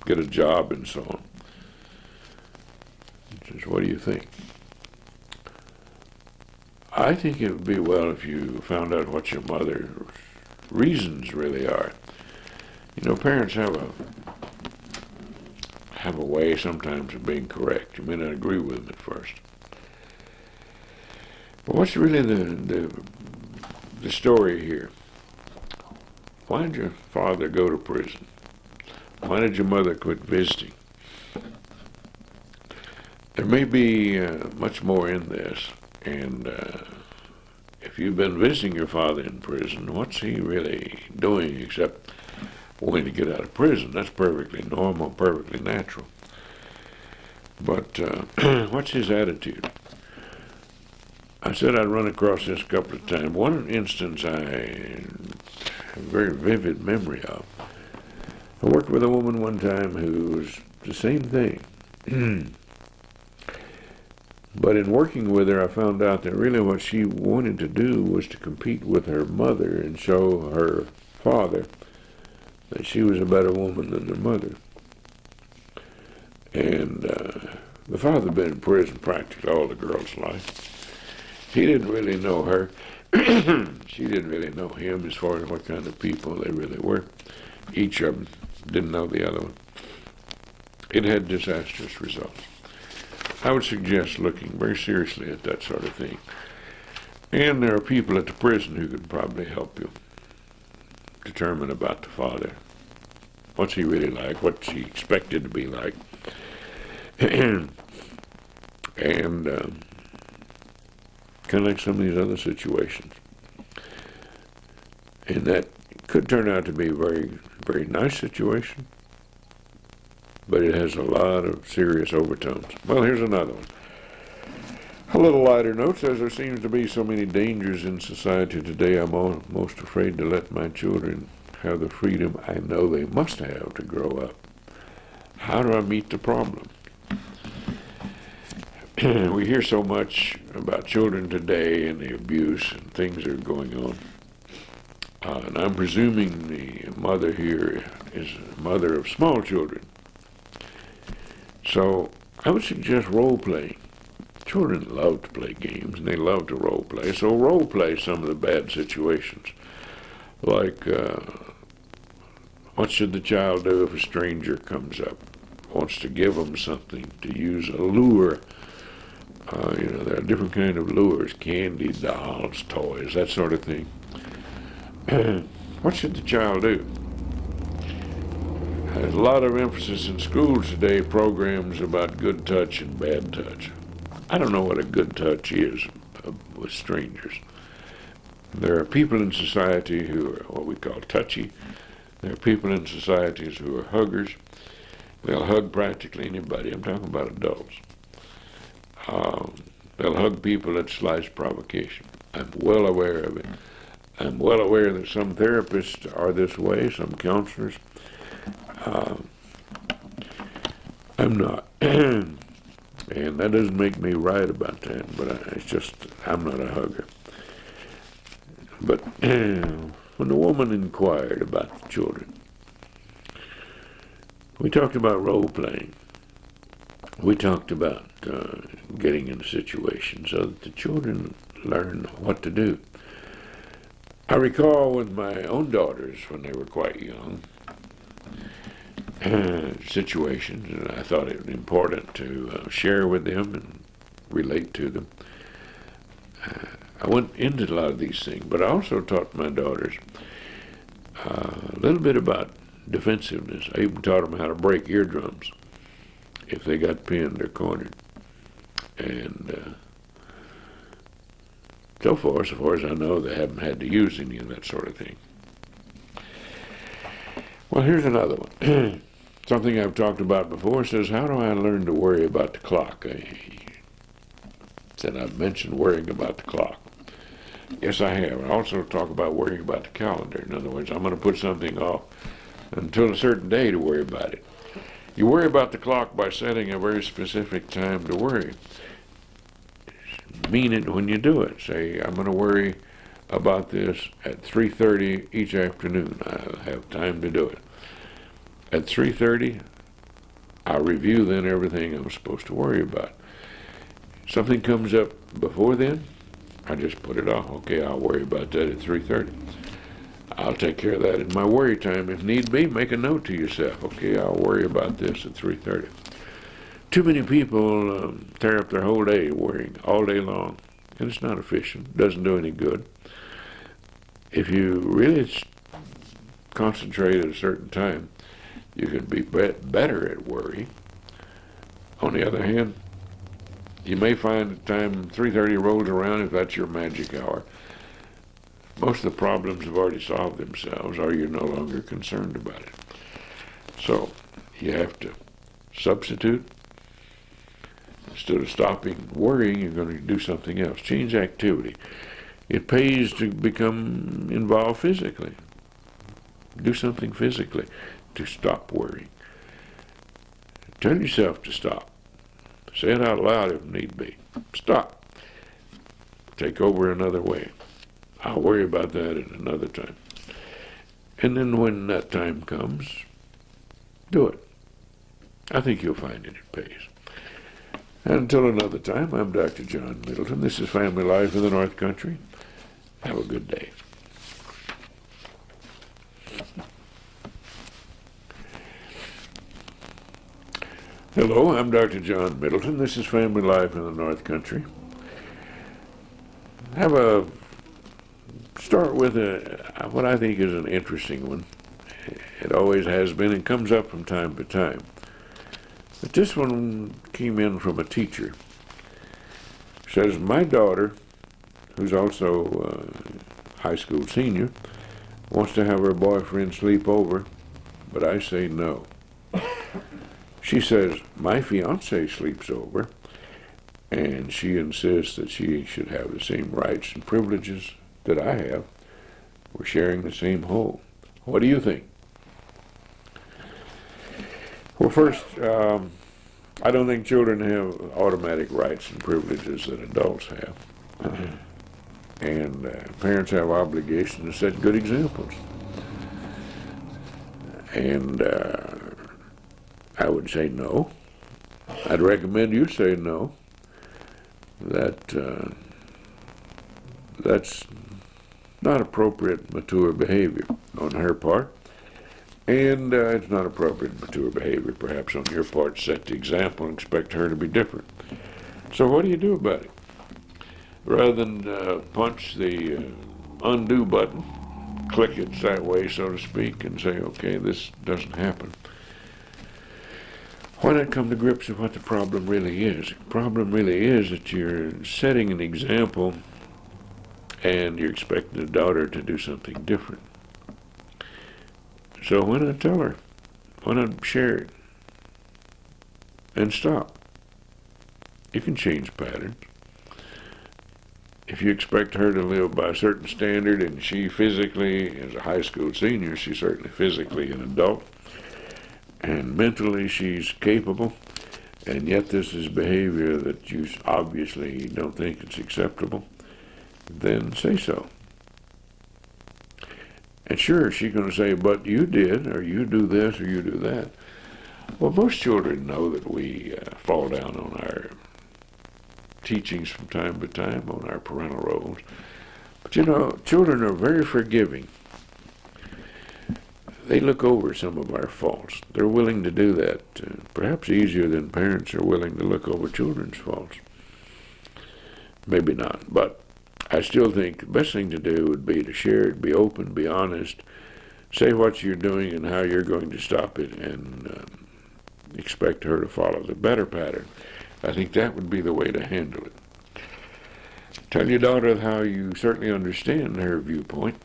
get a job and so on. He says, what do you think? I think it would be well if you found out what your mother's reasons really are. You know, parents have a way sometimes of being correct. You may not agree with them at first. But what's really the story here? Why did your father go to prison? Why did your mother quit visiting? There may be much more in this, and if you've been visiting your father in prison, what's he really doing except wanting to get out of prison? That's perfectly normal, perfectly natural. But what's his attitude? I said I'd run across this a couple of times. One instance I have a very vivid memory of. I worked with a woman one time who was the same thing. But in working with her, I found out that really what she wanted to do was to compete with her mother and show her father that she was a better woman than her mother. And the father had been in prison practically all the girl's life. He didn't really know her. She didn't really know him as far as what kind of people they really were. Each of them didn't know the other one. It had disastrous results. I would suggest looking very seriously at that sort of thing. And there are people at the prison who could probably help you determine about the father. What's he really like? What's he expected to be like? And kind of like some of these other situations. And that could turn out to be a very, very nice situation, but it has a lot of serious overtones. Well, here's another one. A little lighter note says there seems to be so many dangers in society today, I'm almost afraid to let my children have the freedom I know they must have to grow up. How do I meet the problem? We hear so much about children today and the abuse and things that are going on. And I'm presuming the mother here is a mother of small children. So I would suggest role playing. Children love to play games and they love to role play. So role play some of the bad situations. Like, what should the child do if a stranger comes up, wants to give them something, to use a lure? There are different kind of lures, candy, dolls, toys, that sort of thing. What should the child do? There's a lot of emphasis in schools today, programs about good touch and bad touch. I don't know what a good touch is with strangers. There are people in society who are what we call touchy. There are people in societies who are huggers. They'll hug practically anybody. I'm talking about adults. They'll hug people at slight provocation. I'm well aware of it. I'm well aware that some therapists are this way, some counselors. I'm not. And that doesn't make me right about that, but I'm not a hugger. But when the woman inquired about the children, we talked about role playing. We talked about getting in a situation so that the children learn what to do. I recall with my own daughters when they were quite young, situations, and I thought it was important to share with them and relate to them. I went into a lot of these things, but I also taught my daughters a little bit about defensiveness. I even taught them how to break eardrums if they got pinned or cornered. And so far as I know, they haven't had to use any of that sort of thing. Well, here's another one. Something I've talked about before says, how do I learn to worry about the clock? I've mentioned worrying about the clock. Yes, I have. I also talk about worrying about the calendar. In other words, I'm going to put something off until a certain day to worry about it. You worry about the clock by setting a very specific time to worry. Mean it when you do it. Say, I'm going to worry about this at 3:30 each afternoon. I'll have time to do it. At 3:30, I'll review then everything I'm supposed to worry about. Something comes up before then, I just put it off. Okay, I'll worry about that at 3:30. I'll take care of that in my worry time. If need be, make a note to yourself. Okay, I'll worry about this at 3:30. Too many people tear up their whole day worrying all day long, and it's not efficient. Doesn't do any good. If you really concentrate at a certain time, you can be better at worry. On the other hand, you may find the time 3:30 rolls around, if that's your magic hour, most of the problems have already solved themselves, or you're no longer concerned about it. So you have to substitute. Instead of stopping worrying, you're going to do something else. Change activity. It pays to become involved physically. Do something physically to stop worrying. Tell yourself to stop. Say it out loud if need be. Stop. Take over another way. I'll worry about that at another time. And then when that time comes, do it. I think you'll find it pays. And until another time, I'm Dr. John Middleton. This is Family Life in the North Country. Have a good day. Hello, I'm Dr. John Middleton. This is Family Life in the North Country. Start with what I think is an interesting one. It always has been and comes up from time to time. But this one came in from a teacher. It says, my daughter, who's also a high school senior, wants to have her boyfriend sleep over, but I say no. She says, my fiance sleeps over, and she insists that she should have the same rights and privileges that I have. We're sharing the same home. What do you think? Well, first, I don't think children have automatic rights and privileges that adults have. And parents have obligation to set good examples. And I would say no. I'd recommend you say no. That's not appropriate mature behavior on her part. And it's not appropriate mature behavior, perhaps, on your part, to set the example and expect her to be different. So what do you do about it? Rather than punch the undo button, click it that way, so to speak, and say, okay, this doesn't happen. Why not come to grips with what the problem really is? The problem really is that you're setting an example and you're expecting the daughter to do something different. So why not tell her? Why not share it? And stop. You can change patterns. If you expect her to live by a certain standard and she physically, as a high school senior, she's certainly physically an adult, and mentally she's capable, and yet this is behavior that you obviously don't think it's acceptable, then say so. And sure, she's going to say, but you did, or you do this, or you do that. Well, most children know that we fall down on our teachings from time to time, on our parental roles. But you know, children are very forgiving. They look over some of our faults. They're willing to do that, perhaps easier than parents are willing to look over children's faults. Maybe not, but I still think the best thing to do would be to share it, be open, be honest, say what you're doing and how you're going to stop it, and expect her to follow the better pattern. I think that would be the way to handle it. Tell your daughter how you certainly understand her viewpoint.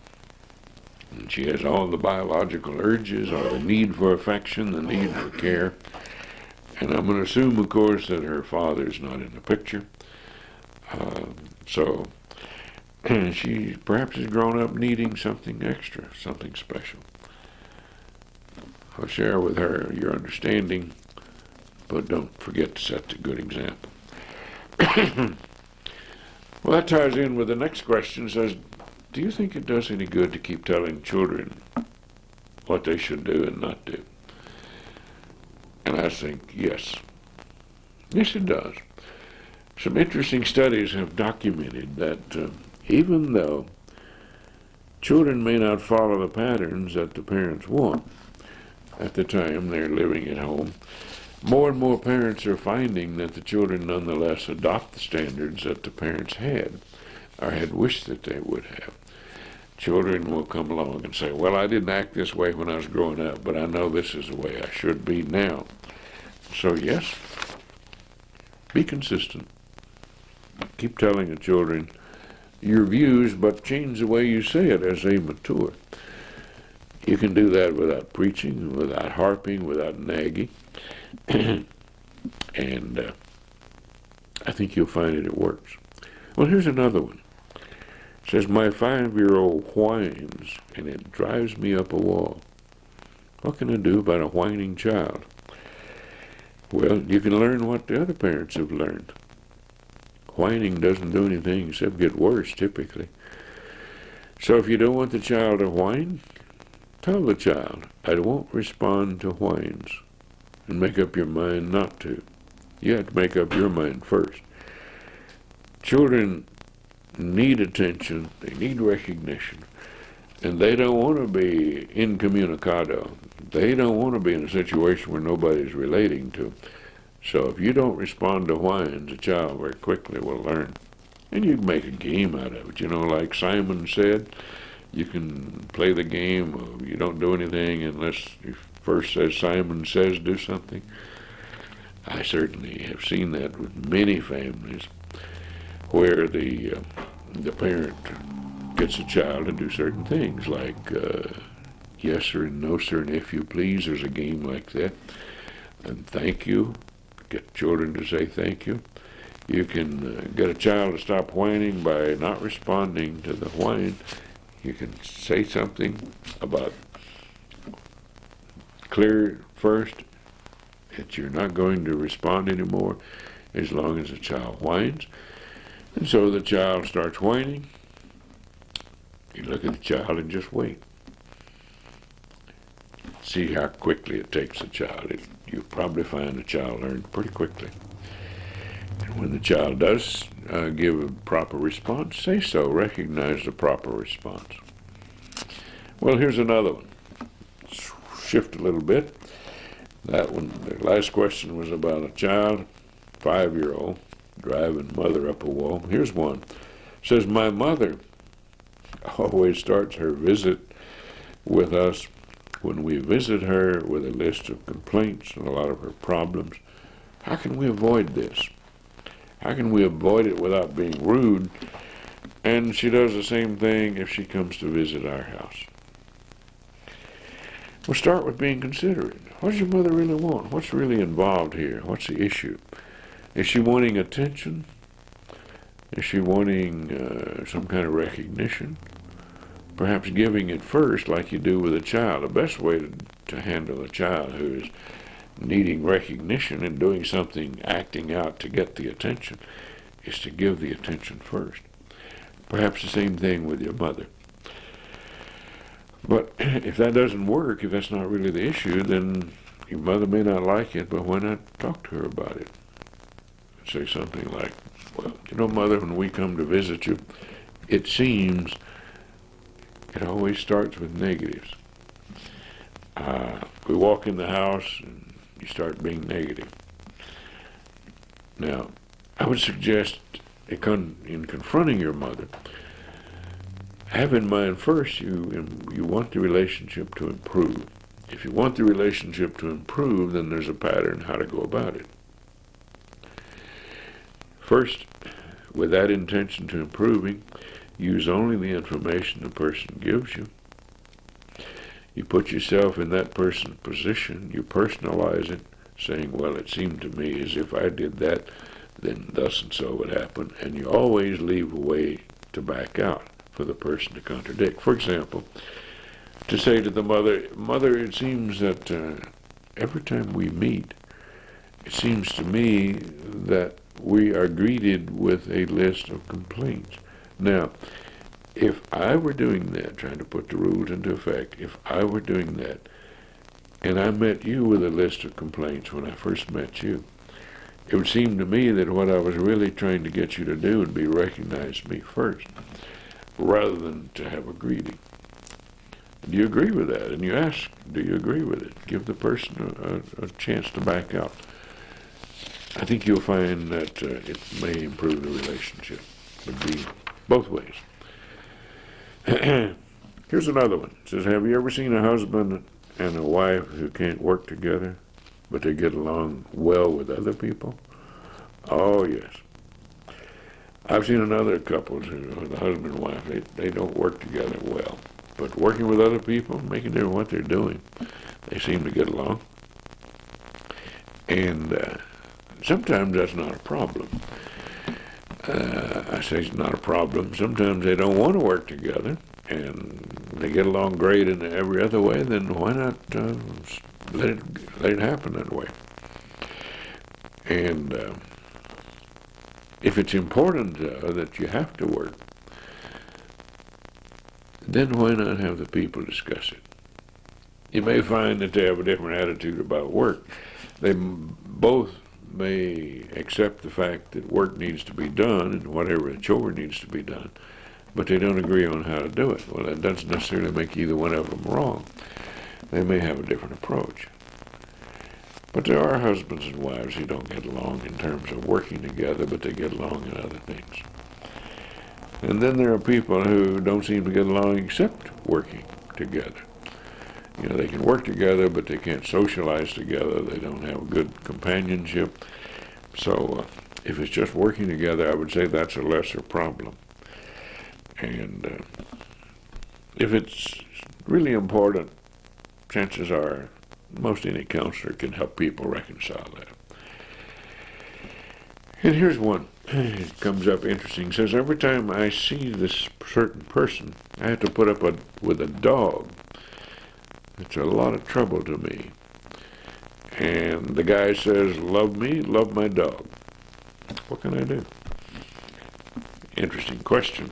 And she has all the biological urges, or the need for affection, the need for care. And I'm going to assume, of course, that her father's not in the picture. So she perhaps has grown up needing something extra, something special. I'll share with her your understanding, but don't forget to set the good example. Well, that ties in with the next question. It says, do you think it does any good to keep telling children what they should do and not do? And I think, yes. Yes, it does. Some interesting studies have documented that even though children may not follow the patterns that the parents want at the time they're living at home, more and more parents are finding that the children nonetheless adopt the standards that the parents had or had wished that they would have. Children will come along and say, well, I didn't act this way when I was growing up, but I know this is the way I should be now. So yes, be consistent. Keep telling the children your views, but change the way you say it as they mature. You can do that without preaching, without harping, without nagging. And I think you'll find it works. Well, here's another one. It says, my 5-year-old whines, and it drives me up a wall. What can I do about a whining child? Well, you can learn what the other parents have learned. Whining doesn't do anything except get worse, typically. So if you don't want the child to whine, tell the child, I won't respond to whines, and make up your mind not to. You have to make up your mind first. Children need attention, they need recognition, and they don't want to be incommunicado. They don't want to be in a situation where nobody's relating to. So if you don't respond to whines, a child very quickly will learn. And you can make a game out of it. You know, like Simon said, you can play the game of you don't do anything unless you first says Simon says do something. I certainly have seen that with many families where the parent gets a child to do certain things, like yes sir and no sir and if you please. There's a game like that. And thank you. Get children to say thank you. You can get a child to stop whining by not responding to the whine. You can say something about clear first that you're not going to respond anymore as long as the child whines. And so the child starts whining. You look at the child and just wait. See how quickly it takes the child. You'll probably find the child learns pretty quickly. And when the child does give a proper response, say so. Recognize the proper response. Well, here's another one. Shift a little bit. That one, the last question was about a child, 5-year-old, driving mother up a wall. Here's one. It says, my mother always starts her visit with us when we visit her with a list of complaints and a lot of her problems. How can we avoid this? How can we avoid it without being rude? And she does the same thing if she comes to visit our house. We'll start with being considerate. What does your mother really want? What's really involved here? What's the issue? Is she wanting attention? Is she wanting some kind of recognition? Perhaps giving it first like you do with a child. The best way to handle a child who is needing recognition and doing something, acting out to get the attention, is to give the attention first. Perhaps the same thing with your mother. But if that doesn't work, if that's not really the issue, then your mother may not like it, but why not talk to her about it? Say something like, well, you know, Mother, when we come to visit you, it seems it always starts with negatives. We walk in the house and you start being negative. Now, I would suggest in confronting your mother, have in mind first you want the relationship to improve. If you want the relationship to improve, then there's a pattern how to go about it. First, with that intention to improving, use only the information the person gives you. You put yourself in that person's position, you personalize it, saying, well, it seemed to me as if I did that, then thus and so would happen, and you always leave a way to back out for the person to contradict. For example, to say to the mother, it seems that every time we meet, it seems to me that we are greeted with a list of complaints. Now, if I were doing that, trying to put the rules into effect, if I were doing that, and I met you with a list of complaints when I first met you, it would seem to me that what I was really trying to get you to do would be recognize me first, rather than to have a greeting. Do you agree with that? And you ask, do you agree with it? Give the person a chance to back out. I think you'll find that it may improve the relationship. It would be both ways. Here's another one. It says, have you ever seen a husband and a wife who can't work together, but they get along well with other people? Oh, yes. I've seen another couples who, the husband and wife, they don't work together well. But working with other people, making them what they're doing, they seem to get along. And sometimes that's not a problem. I say it's not a problem. Sometimes they don't want to work together, and they get along great in every other way. Then why not let it happen that way? And if it's important that you have to work, then why not have the people discuss it? You may find that they have a different attitude about work. They both may accept the fact that work needs to be done and whatever chore needs to be done, but they don't agree on how to do it. Well, that doesn't necessarily make either one of them wrong. They may have a different approach. But there are husbands and wives who don't get along in terms of working together, but they get along in other things. And then there are people who don't seem to get along except working together. You know, they can work together, but they can't socialize together. They don't have good companionship. So if it's just working together, I would say that's a lesser problem. And if it's really important, chances are most any counselor can help people reconcile that. And here's one. It comes up interesting. It says, every time I see this certain person, I have to put up with a dog. It's a lot of trouble to me. And the guy says, love me, love my dog. What can I do? Interesting question.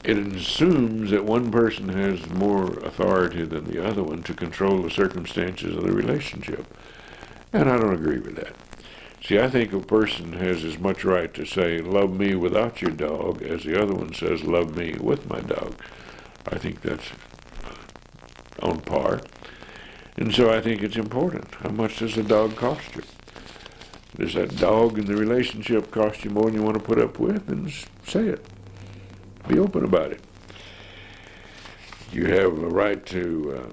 It assumes that one person has more authority than the other one to control the circumstances of the relationship. And I don't agree with that. See, I think a person has as much right to say, love me without your dog, as the other one says, love me with my dog. I think that's on par. And so I think it's important. How much does the dog cost you? Does that dog in the relationship cost you more than you want to put up with? And say it. Be open about it. You have a right to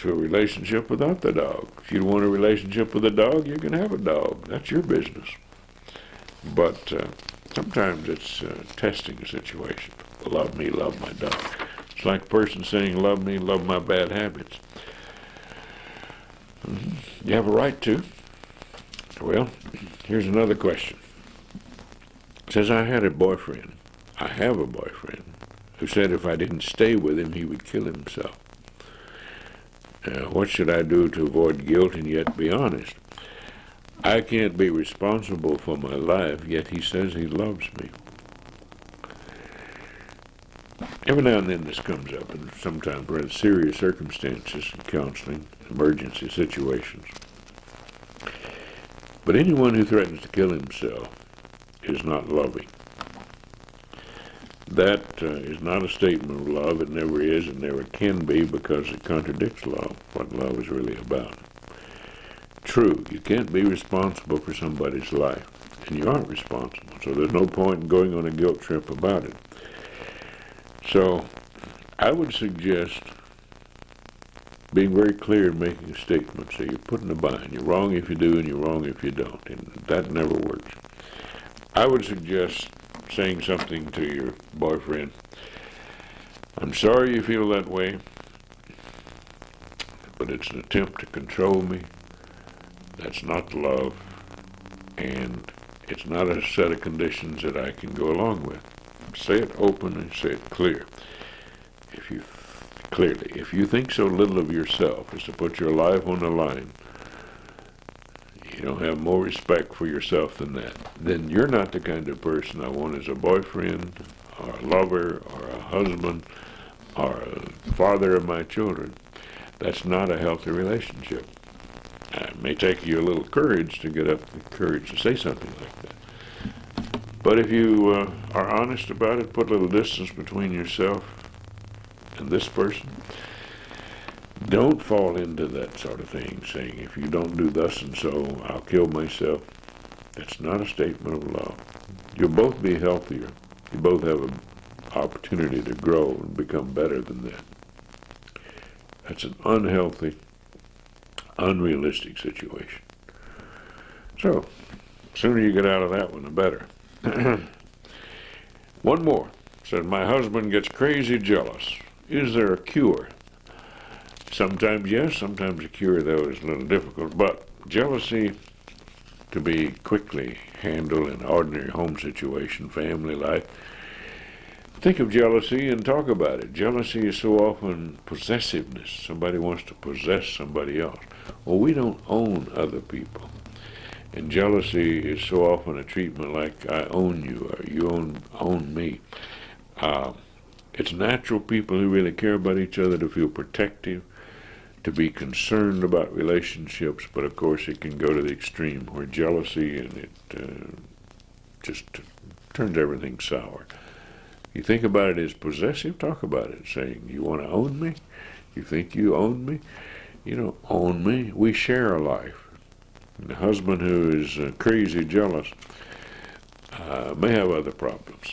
a relationship without the dog. If you want a relationship with a dog, you can have a dog. That's your business. But sometimes it's testing a situation. Love me, love my dog. It's like a person saying, love me, love my bad habits. You have a right to. Well, here's another question. It says, I have a boyfriend who said if I didn't stay with him, he would kill himself. What should I do to avoid guilt and yet be honest? I can't be responsible for my life, yet he says he loves me. Every now and then this comes up, and sometimes rather serious circumstances in counseling, emergency situations. But anyone who threatens to kill himself is not loving. That is not a statement of love. It never is. It never can be, because it contradicts love, what love is really about. True, you can't be responsible for somebody's life, and you aren't responsible, so there's no point in going on a guilt trip about it. So I would suggest being very clear and making a statement. So you're put in a bind. You're wrong if you do, and you're wrong if you don't, and that never works. I would suggest saying something to your boyfriend. I'm sorry you feel that way, but it's an attempt to control me. That's not love, and it's not a set of conditions that I can go along with. Say it open and say it clear. If you think so little of yourself as to put your life on the line, you don't have more respect for yourself than that, then you're not the kind of person I want as a boyfriend, or a lover, or a husband, or a father of my children. That's not a healthy relationship. It may take you a little courage to get up the courage to say something like that. But if you are honest about it, put a little distance between yourself and this person, don't fall into that sort of thing, saying, if you don't do thus and so, I'll kill myself. That's not a statement of law. You'll both be healthier. You both have an opportunity to grow and become better than that. That's an unhealthy, unrealistic situation. So, the sooner you get out of that one, the better. One more. Said, my husband gets crazy jealous. Is there a cure? Sometimes yes, sometimes a cure, though, is a little difficult. But jealousy to be quickly handled in ordinary home situation, family life. Think of jealousy and talk about it. Jealousy is so often possessiveness. Somebody wants to possess somebody else. Well, we don't own other people. And jealousy is so often a treatment like, I own you, or you own me. It's natural people who really care about each other to feel protective, to be concerned about relationships, but of course it can go to the extreme where jealousy and it just turns everything sour. You think about it as possessive, talk about it, saying, you want to own me? You think you own me? You don't own me. We share a life. And the husband who is crazy jealous may have other problems.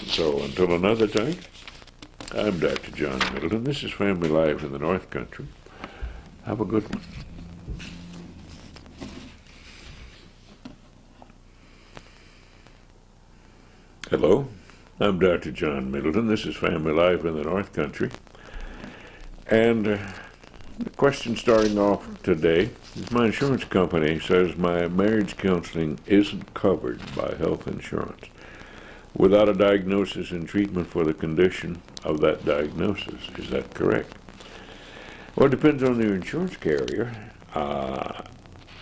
So until another time, I'm Dr. John Middleton. This is Family Life in the North Country. Have a good one. Hello, I'm Dr. John Middleton. This is Family Life in the North Country. And the question starting off today is, my insurance company says my marriage counseling isn't covered by health insurance without a diagnosis and treatment for the condition of that diagnosis. Is that correct? Well, it depends on your insurance carrier.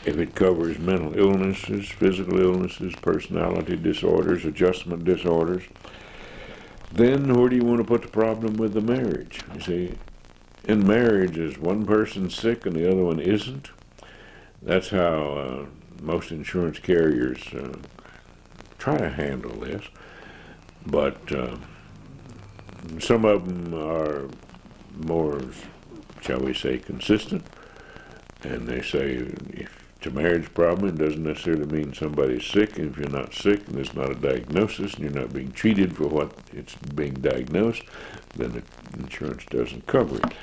If it covers mental illnesses, physical illnesses, personality disorders, adjustment disorders, then where do you want to put the problem with the marriage? You see, in marriage, is one person sick and the other one isn't? That's how most insurance carriers try to handle this. But some of them are more, shall we say, consistent. And they say if it's a marriage problem, it doesn't necessarily mean somebody's sick. And if you're not sick and there's not a diagnosis and you're not being treated for what it's being diagnosed, then the insurance doesn't cover it.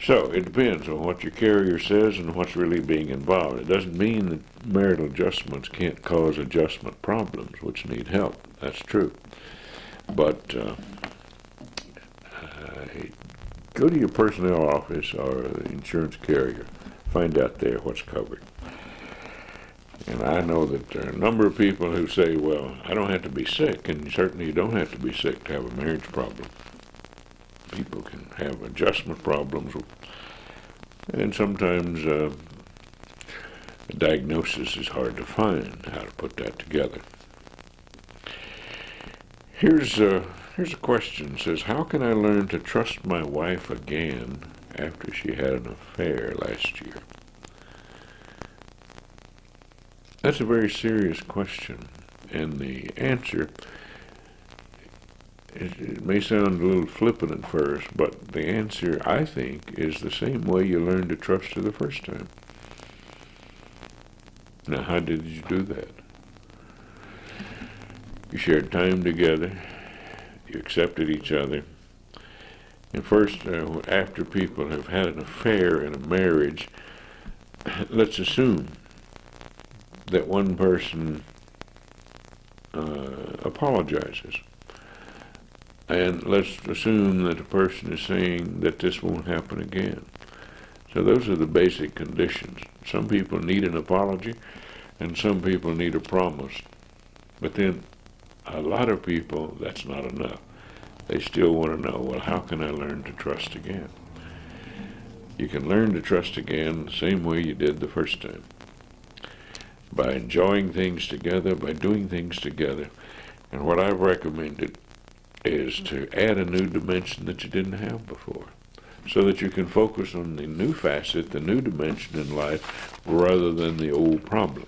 So it depends on what your carrier says and what's really being involved. It doesn't mean that marital adjustments can't cause adjustment problems which need help. That's true. But go to your personnel office or the insurance carrier. Find out there what's covered. And I know that there are a number of people who say, well, I don't have to be sick, and certainly you don't have to be sick to have a marriage problem. People can have adjustment problems, and sometimes a diagnosis is hard to find, how to put that together. Here's a question. It says, how can I learn to trust my wife again after she had an affair last year? That's a very serious question, and the answer, it may sound a little flippant at first, but the answer, I think, is the same way you learned to trust her the first time. Now, how did you do that? You shared time together, you accepted each other, and first, after people have had an affair in a marriage, let's assume that one person apologizes. And let's assume that the person is saying that this won't happen again. So those are the basic conditions. Some people need an apology, and some people need a promise. But then a lot of people, that's not enough. They still want to know, well, how can I learn to trust again? You can learn to trust again the same way you did the first time. By enjoying things together, by doing things together. And what I've recommended is to add a new dimension that you didn't have before. so that you can focus on the new facet, the new dimension in life, rather than the old problem.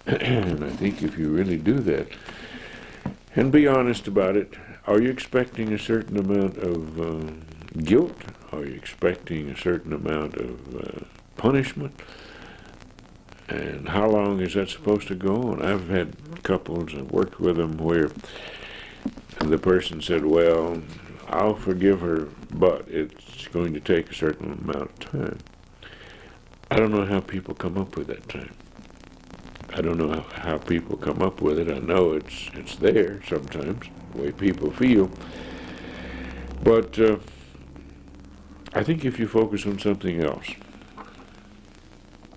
And I think if you really do that, and be honest about it, are you expecting a certain amount of guilt? Are you expecting a certain amount of punishment? And how long is that supposed to go on? I've had couples, I've worked with them where the person said, well, I'll forgive her, but it's going to take a certain amount of time. I don't know how people come up with that time. I don't know how people come up with it. I know it's there sometimes, the way people feel. But I think if you focus on something else,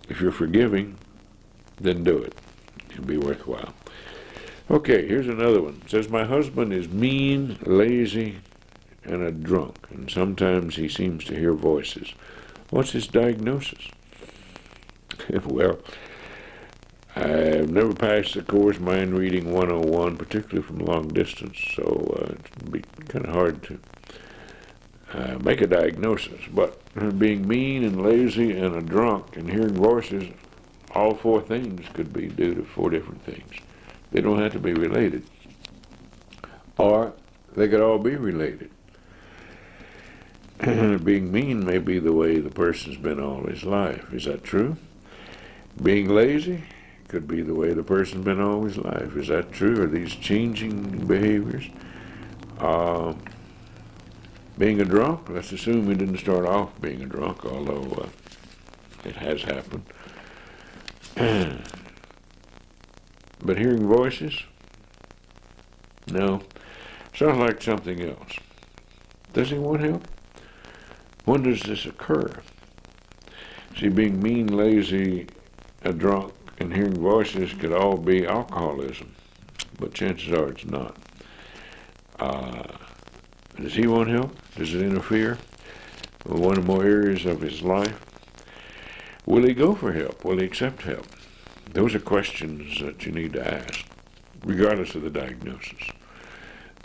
if you're forgiving, then do it. It'll be worthwhile. Okay, here's another one. It says, my husband is mean, lazy, and a drunk, and sometimes he seems to hear voices. What's his diagnosis? Well, I've never passed the course Mind Reading 101, particularly from long distance, so it'd be kind of hard to make a diagnosis. But being mean and lazy and a drunk and hearing voices, all four things could be due to four different things. They don't have to be related. Or they could all be related. Being mean may be the way the person's been all his life. Is that true? Being lazy could be the way the person's been all his life. Is that true? Are these changing behaviors? Being a drunk, let's assume he didn't start off being a drunk, although it has happened. But hearing voices? No. Sounds like something else. Does he want help? When does this occur? See, being mean, lazy, a drunk, and hearing voices could all be alcoholism, but chances are it's not. Does he want help? Does it interfere with one or more areas of his life? Will he go for help? Will he accept help? Those are questions that you need to ask, regardless of the diagnosis.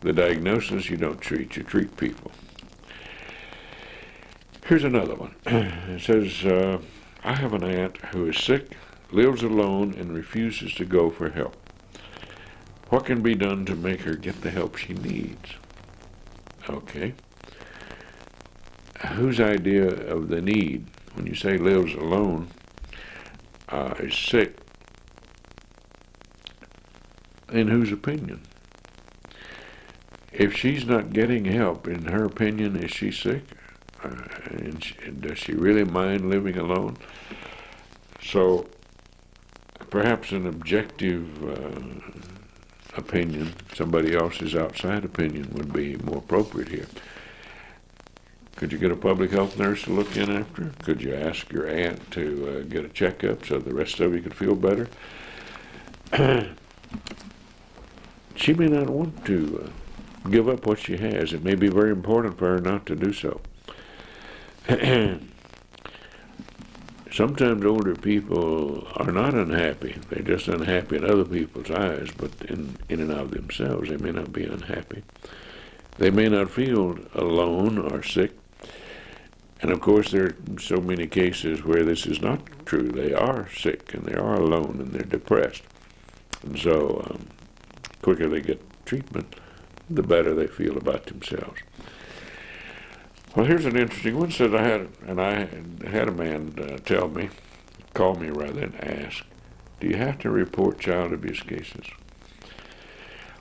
The diagnosis you don't treat, you treat people. Here's another one. It says, I have an aunt who is sick, lives alone, and refuses to go for help. What can be done to make her get the help she needs? Okay. Whose idea of the need, when you say lives alone, is sick, in whose opinion? If she's not getting help, in her opinion, is she sick? And does she really mind living alone? So perhaps an objective opinion, somebody else's outside opinion, would be more appropriate here. Could you get a public health nurse to look in after her? Could you ask your aunt to get a checkup so the rest of you could feel better? She may not want to give up what she has. It may be very important for her not to do so. Sometimes older people are not unhappy. They're just unhappy in other people's eyes, but in and of themselves, they may not be unhappy. They may not feel alone or sick. And of course, there are so many cases where this is not true. They are sick, and they are alone, and they're depressed. And so, the quicker they get treatment, the better they feel about themselves. Well, here's an interesting one. Said I had a man call me rather, and ask, do you have to report child abuse cases?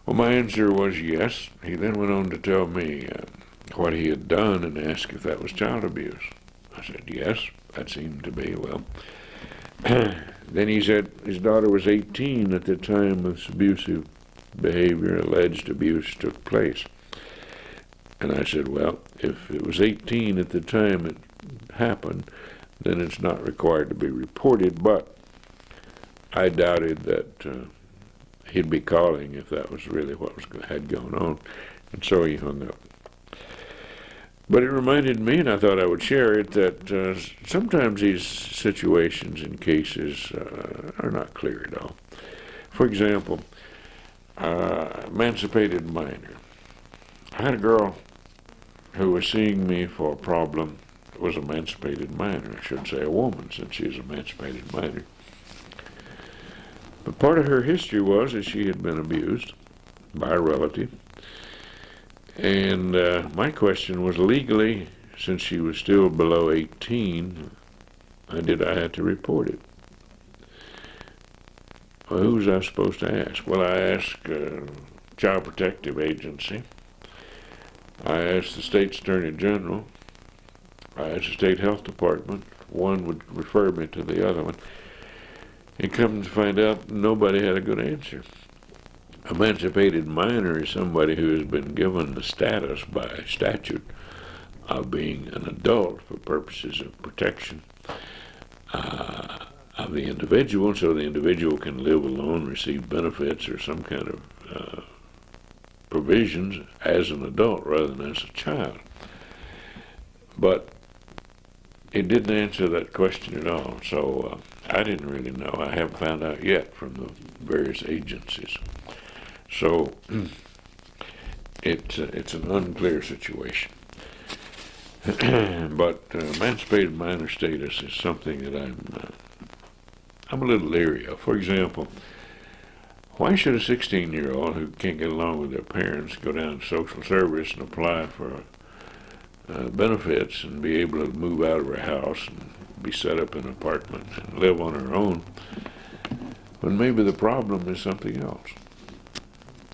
Well, my answer was yes. He then went on to tell me what he had done and asked if that was child abuse. I said, yes, that seemed to be. Well, then he said his daughter was 18 at the time this abusive behavior, alleged abuse, took place. And I said, well, if it was 18 at the time it happened, then it's not required to be reported, but I doubted that he'd be calling if that was really what had gone on, and so he hung up. But it reminded me, and I thought I would share it, that sometimes these situations and cases are not clear at all. For example, emancipated minor. I had a girl who was seeing me for a problem was an emancipated minor. I should say a woman, since she is an emancipated minor. But part of her history was that she had been abused by a relative. And my question was, legally, since she was still below 18, did I have to report it? Well, who was I supposed to ask? Well, I asked Child Protective Agency. I asked the State Attorney General. I asked the State Health Department. One would refer me to the other one. And come to find out, nobody had a good answer. Emancipated minor is somebody who has been given the status by statute of being an adult for purposes of protection of the individual, so the individual can live alone, receive benefits or some kind of provisions as an adult rather than as a child. But it didn't answer that question at all, so I didn't really know. I haven't found out yet from the various agencies. So it's an unclear situation. But emancipated minor status is something that I'm a little leery of. For example, why should a 16-year-old who can't get along with their parents go down to social service and apply for benefits and be able to move out of her house and be set up in an apartment and live on her own, when maybe the problem is something else?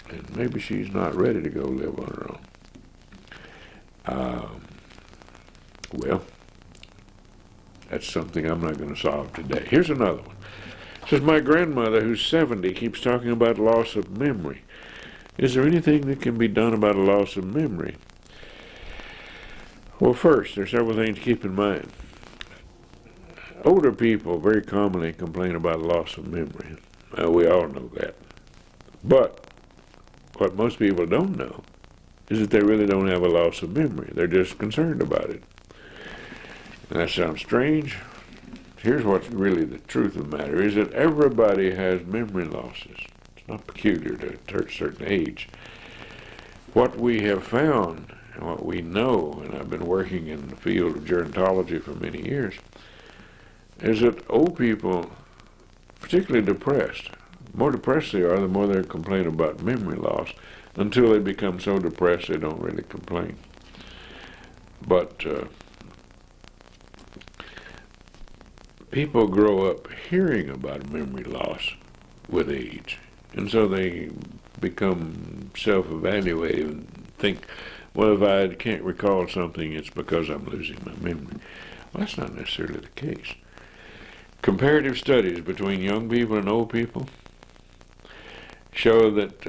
And maybe she's not ready to go live on her own. Well, that's something I'm not going to solve today. Here's another one. It says, my grandmother, who's 70, keeps talking about loss of memory. Is there anything that can be done about a loss of memory? Well, first, there's several things to keep in mind. Older people very commonly complain about loss of memory. We all know that. But what most people don't know is that they really don't have a loss of memory. They're just concerned about it. And that sounds strange. Here's what's really the truth of the matter, is that everybody has memory losses. It's not peculiar to a certain age. What we have found, and what we know, and I've been working in the field of gerontology for many years, is that old people, particularly depressed, the more depressed they are, the more they complain about memory loss, until they become so depressed they don't really complain. But people grow up hearing about memory loss with age, and so they become self-evaluative and think, well, if I can't recall something, it's because I'm losing my memory. Well, that's not necessarily the case. Comparative studies between young people and old people show that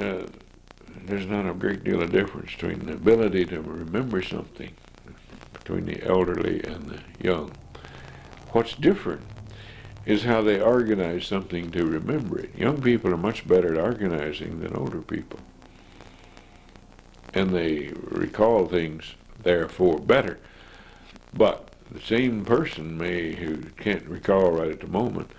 there's not a great deal of difference between the ability to remember something between the elderly and the young. What's different is how they organize something to remember it. Young people are much better at organizing than older people. And they recall things, therefore, better. But the same person who can't recall right at the moment,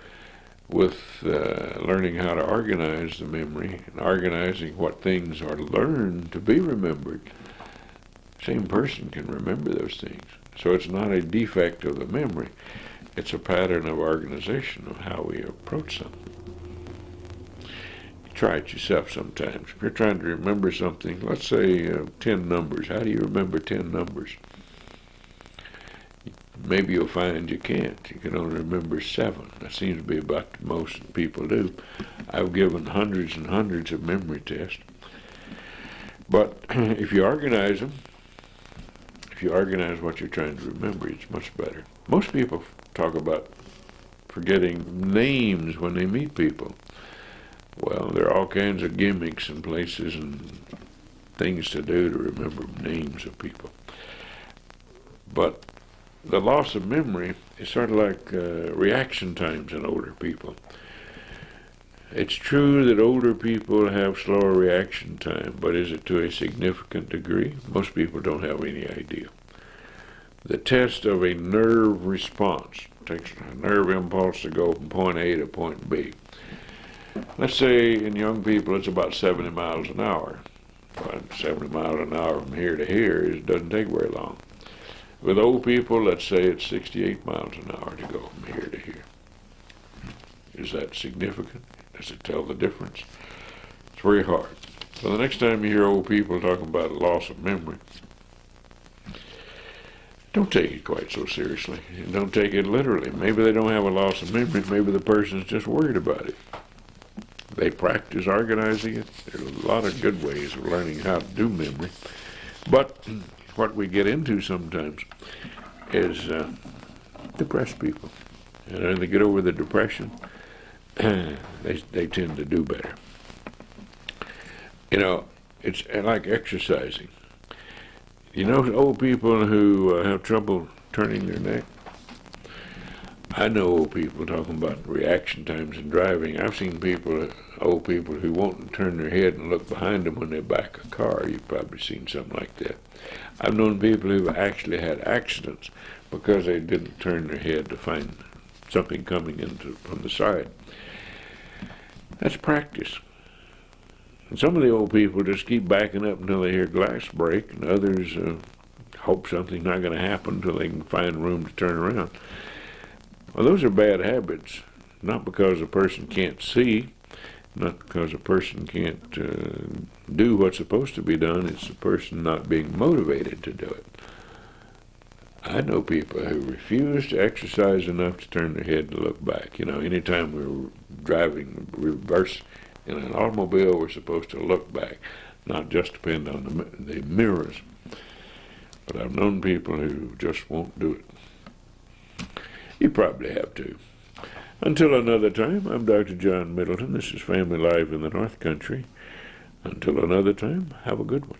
with learning how to organize the memory and organizing what things are learned to be remembered, same person can remember those things. So it's not a defect of the memory. It's a pattern of organization of how we approach something. You try it yourself sometimes. If you're trying to remember something, let's say 10 numbers. How do you remember 10 numbers? Maybe you'll find you can't. You can only remember 7. That seems to be about the most people do. I've given hundreds and hundreds of memory tests. But if you organize them, if you organize what you're trying to remember, it's much better. Most people talk about forgetting names when they meet people. Well, there are all kinds of gimmicks and places and things to do to remember names of people. But the loss of memory is sort of like reaction times in older people. It's true that older people have slower reaction time, but is it to a significant degree? Most people don't have any idea. The test of a nerve response takes a nerve impulse to go from point A to point B. Let's say in young people it's about 70 miles an hour. But 70 miles an hour from here to here, it doesn't take very long. With old people, let's say it's 68 miles an hour to go from here to here. Is that significant? Does it tell the difference? It's very hard. So the next time you hear old people talking about loss of memory, don't take it quite so seriously. And don't take it literally. Maybe they don't have a loss of memory. Maybe the person's just worried about it. They practice organizing it. There's a lot of good ways of learning how to do memory. But what we get into sometimes is depressed people. And when they get over the depression, they tend to do better. You know, it's like exercising. You know old people who have trouble turning their neck? I know old people talking about reaction times in driving. I've seen old people who won't turn their head and look behind them when they back a car. You've probably seen something like that. I've known people who actually had accidents because they didn't turn their head to find something coming from the side. That's practice. And some of the old people just keep backing up until they hear glass break, and others hope something's not going to happen until they can find room to turn around. Well, those are bad habits, not because a person can't see, not because a person can't do what's supposed to be done. It's the person not being motivated to do it. I know people who refuse to exercise enough to turn their head to look back. You know, anytime we're driving reverse in an automobile, we're supposed to look back, not just depend on the mirrors. But I've known people who just won't do it. You probably have too. Until another time, I'm Dr. John Middleton. This is Family Life in the North Country. Until another time, have a good one.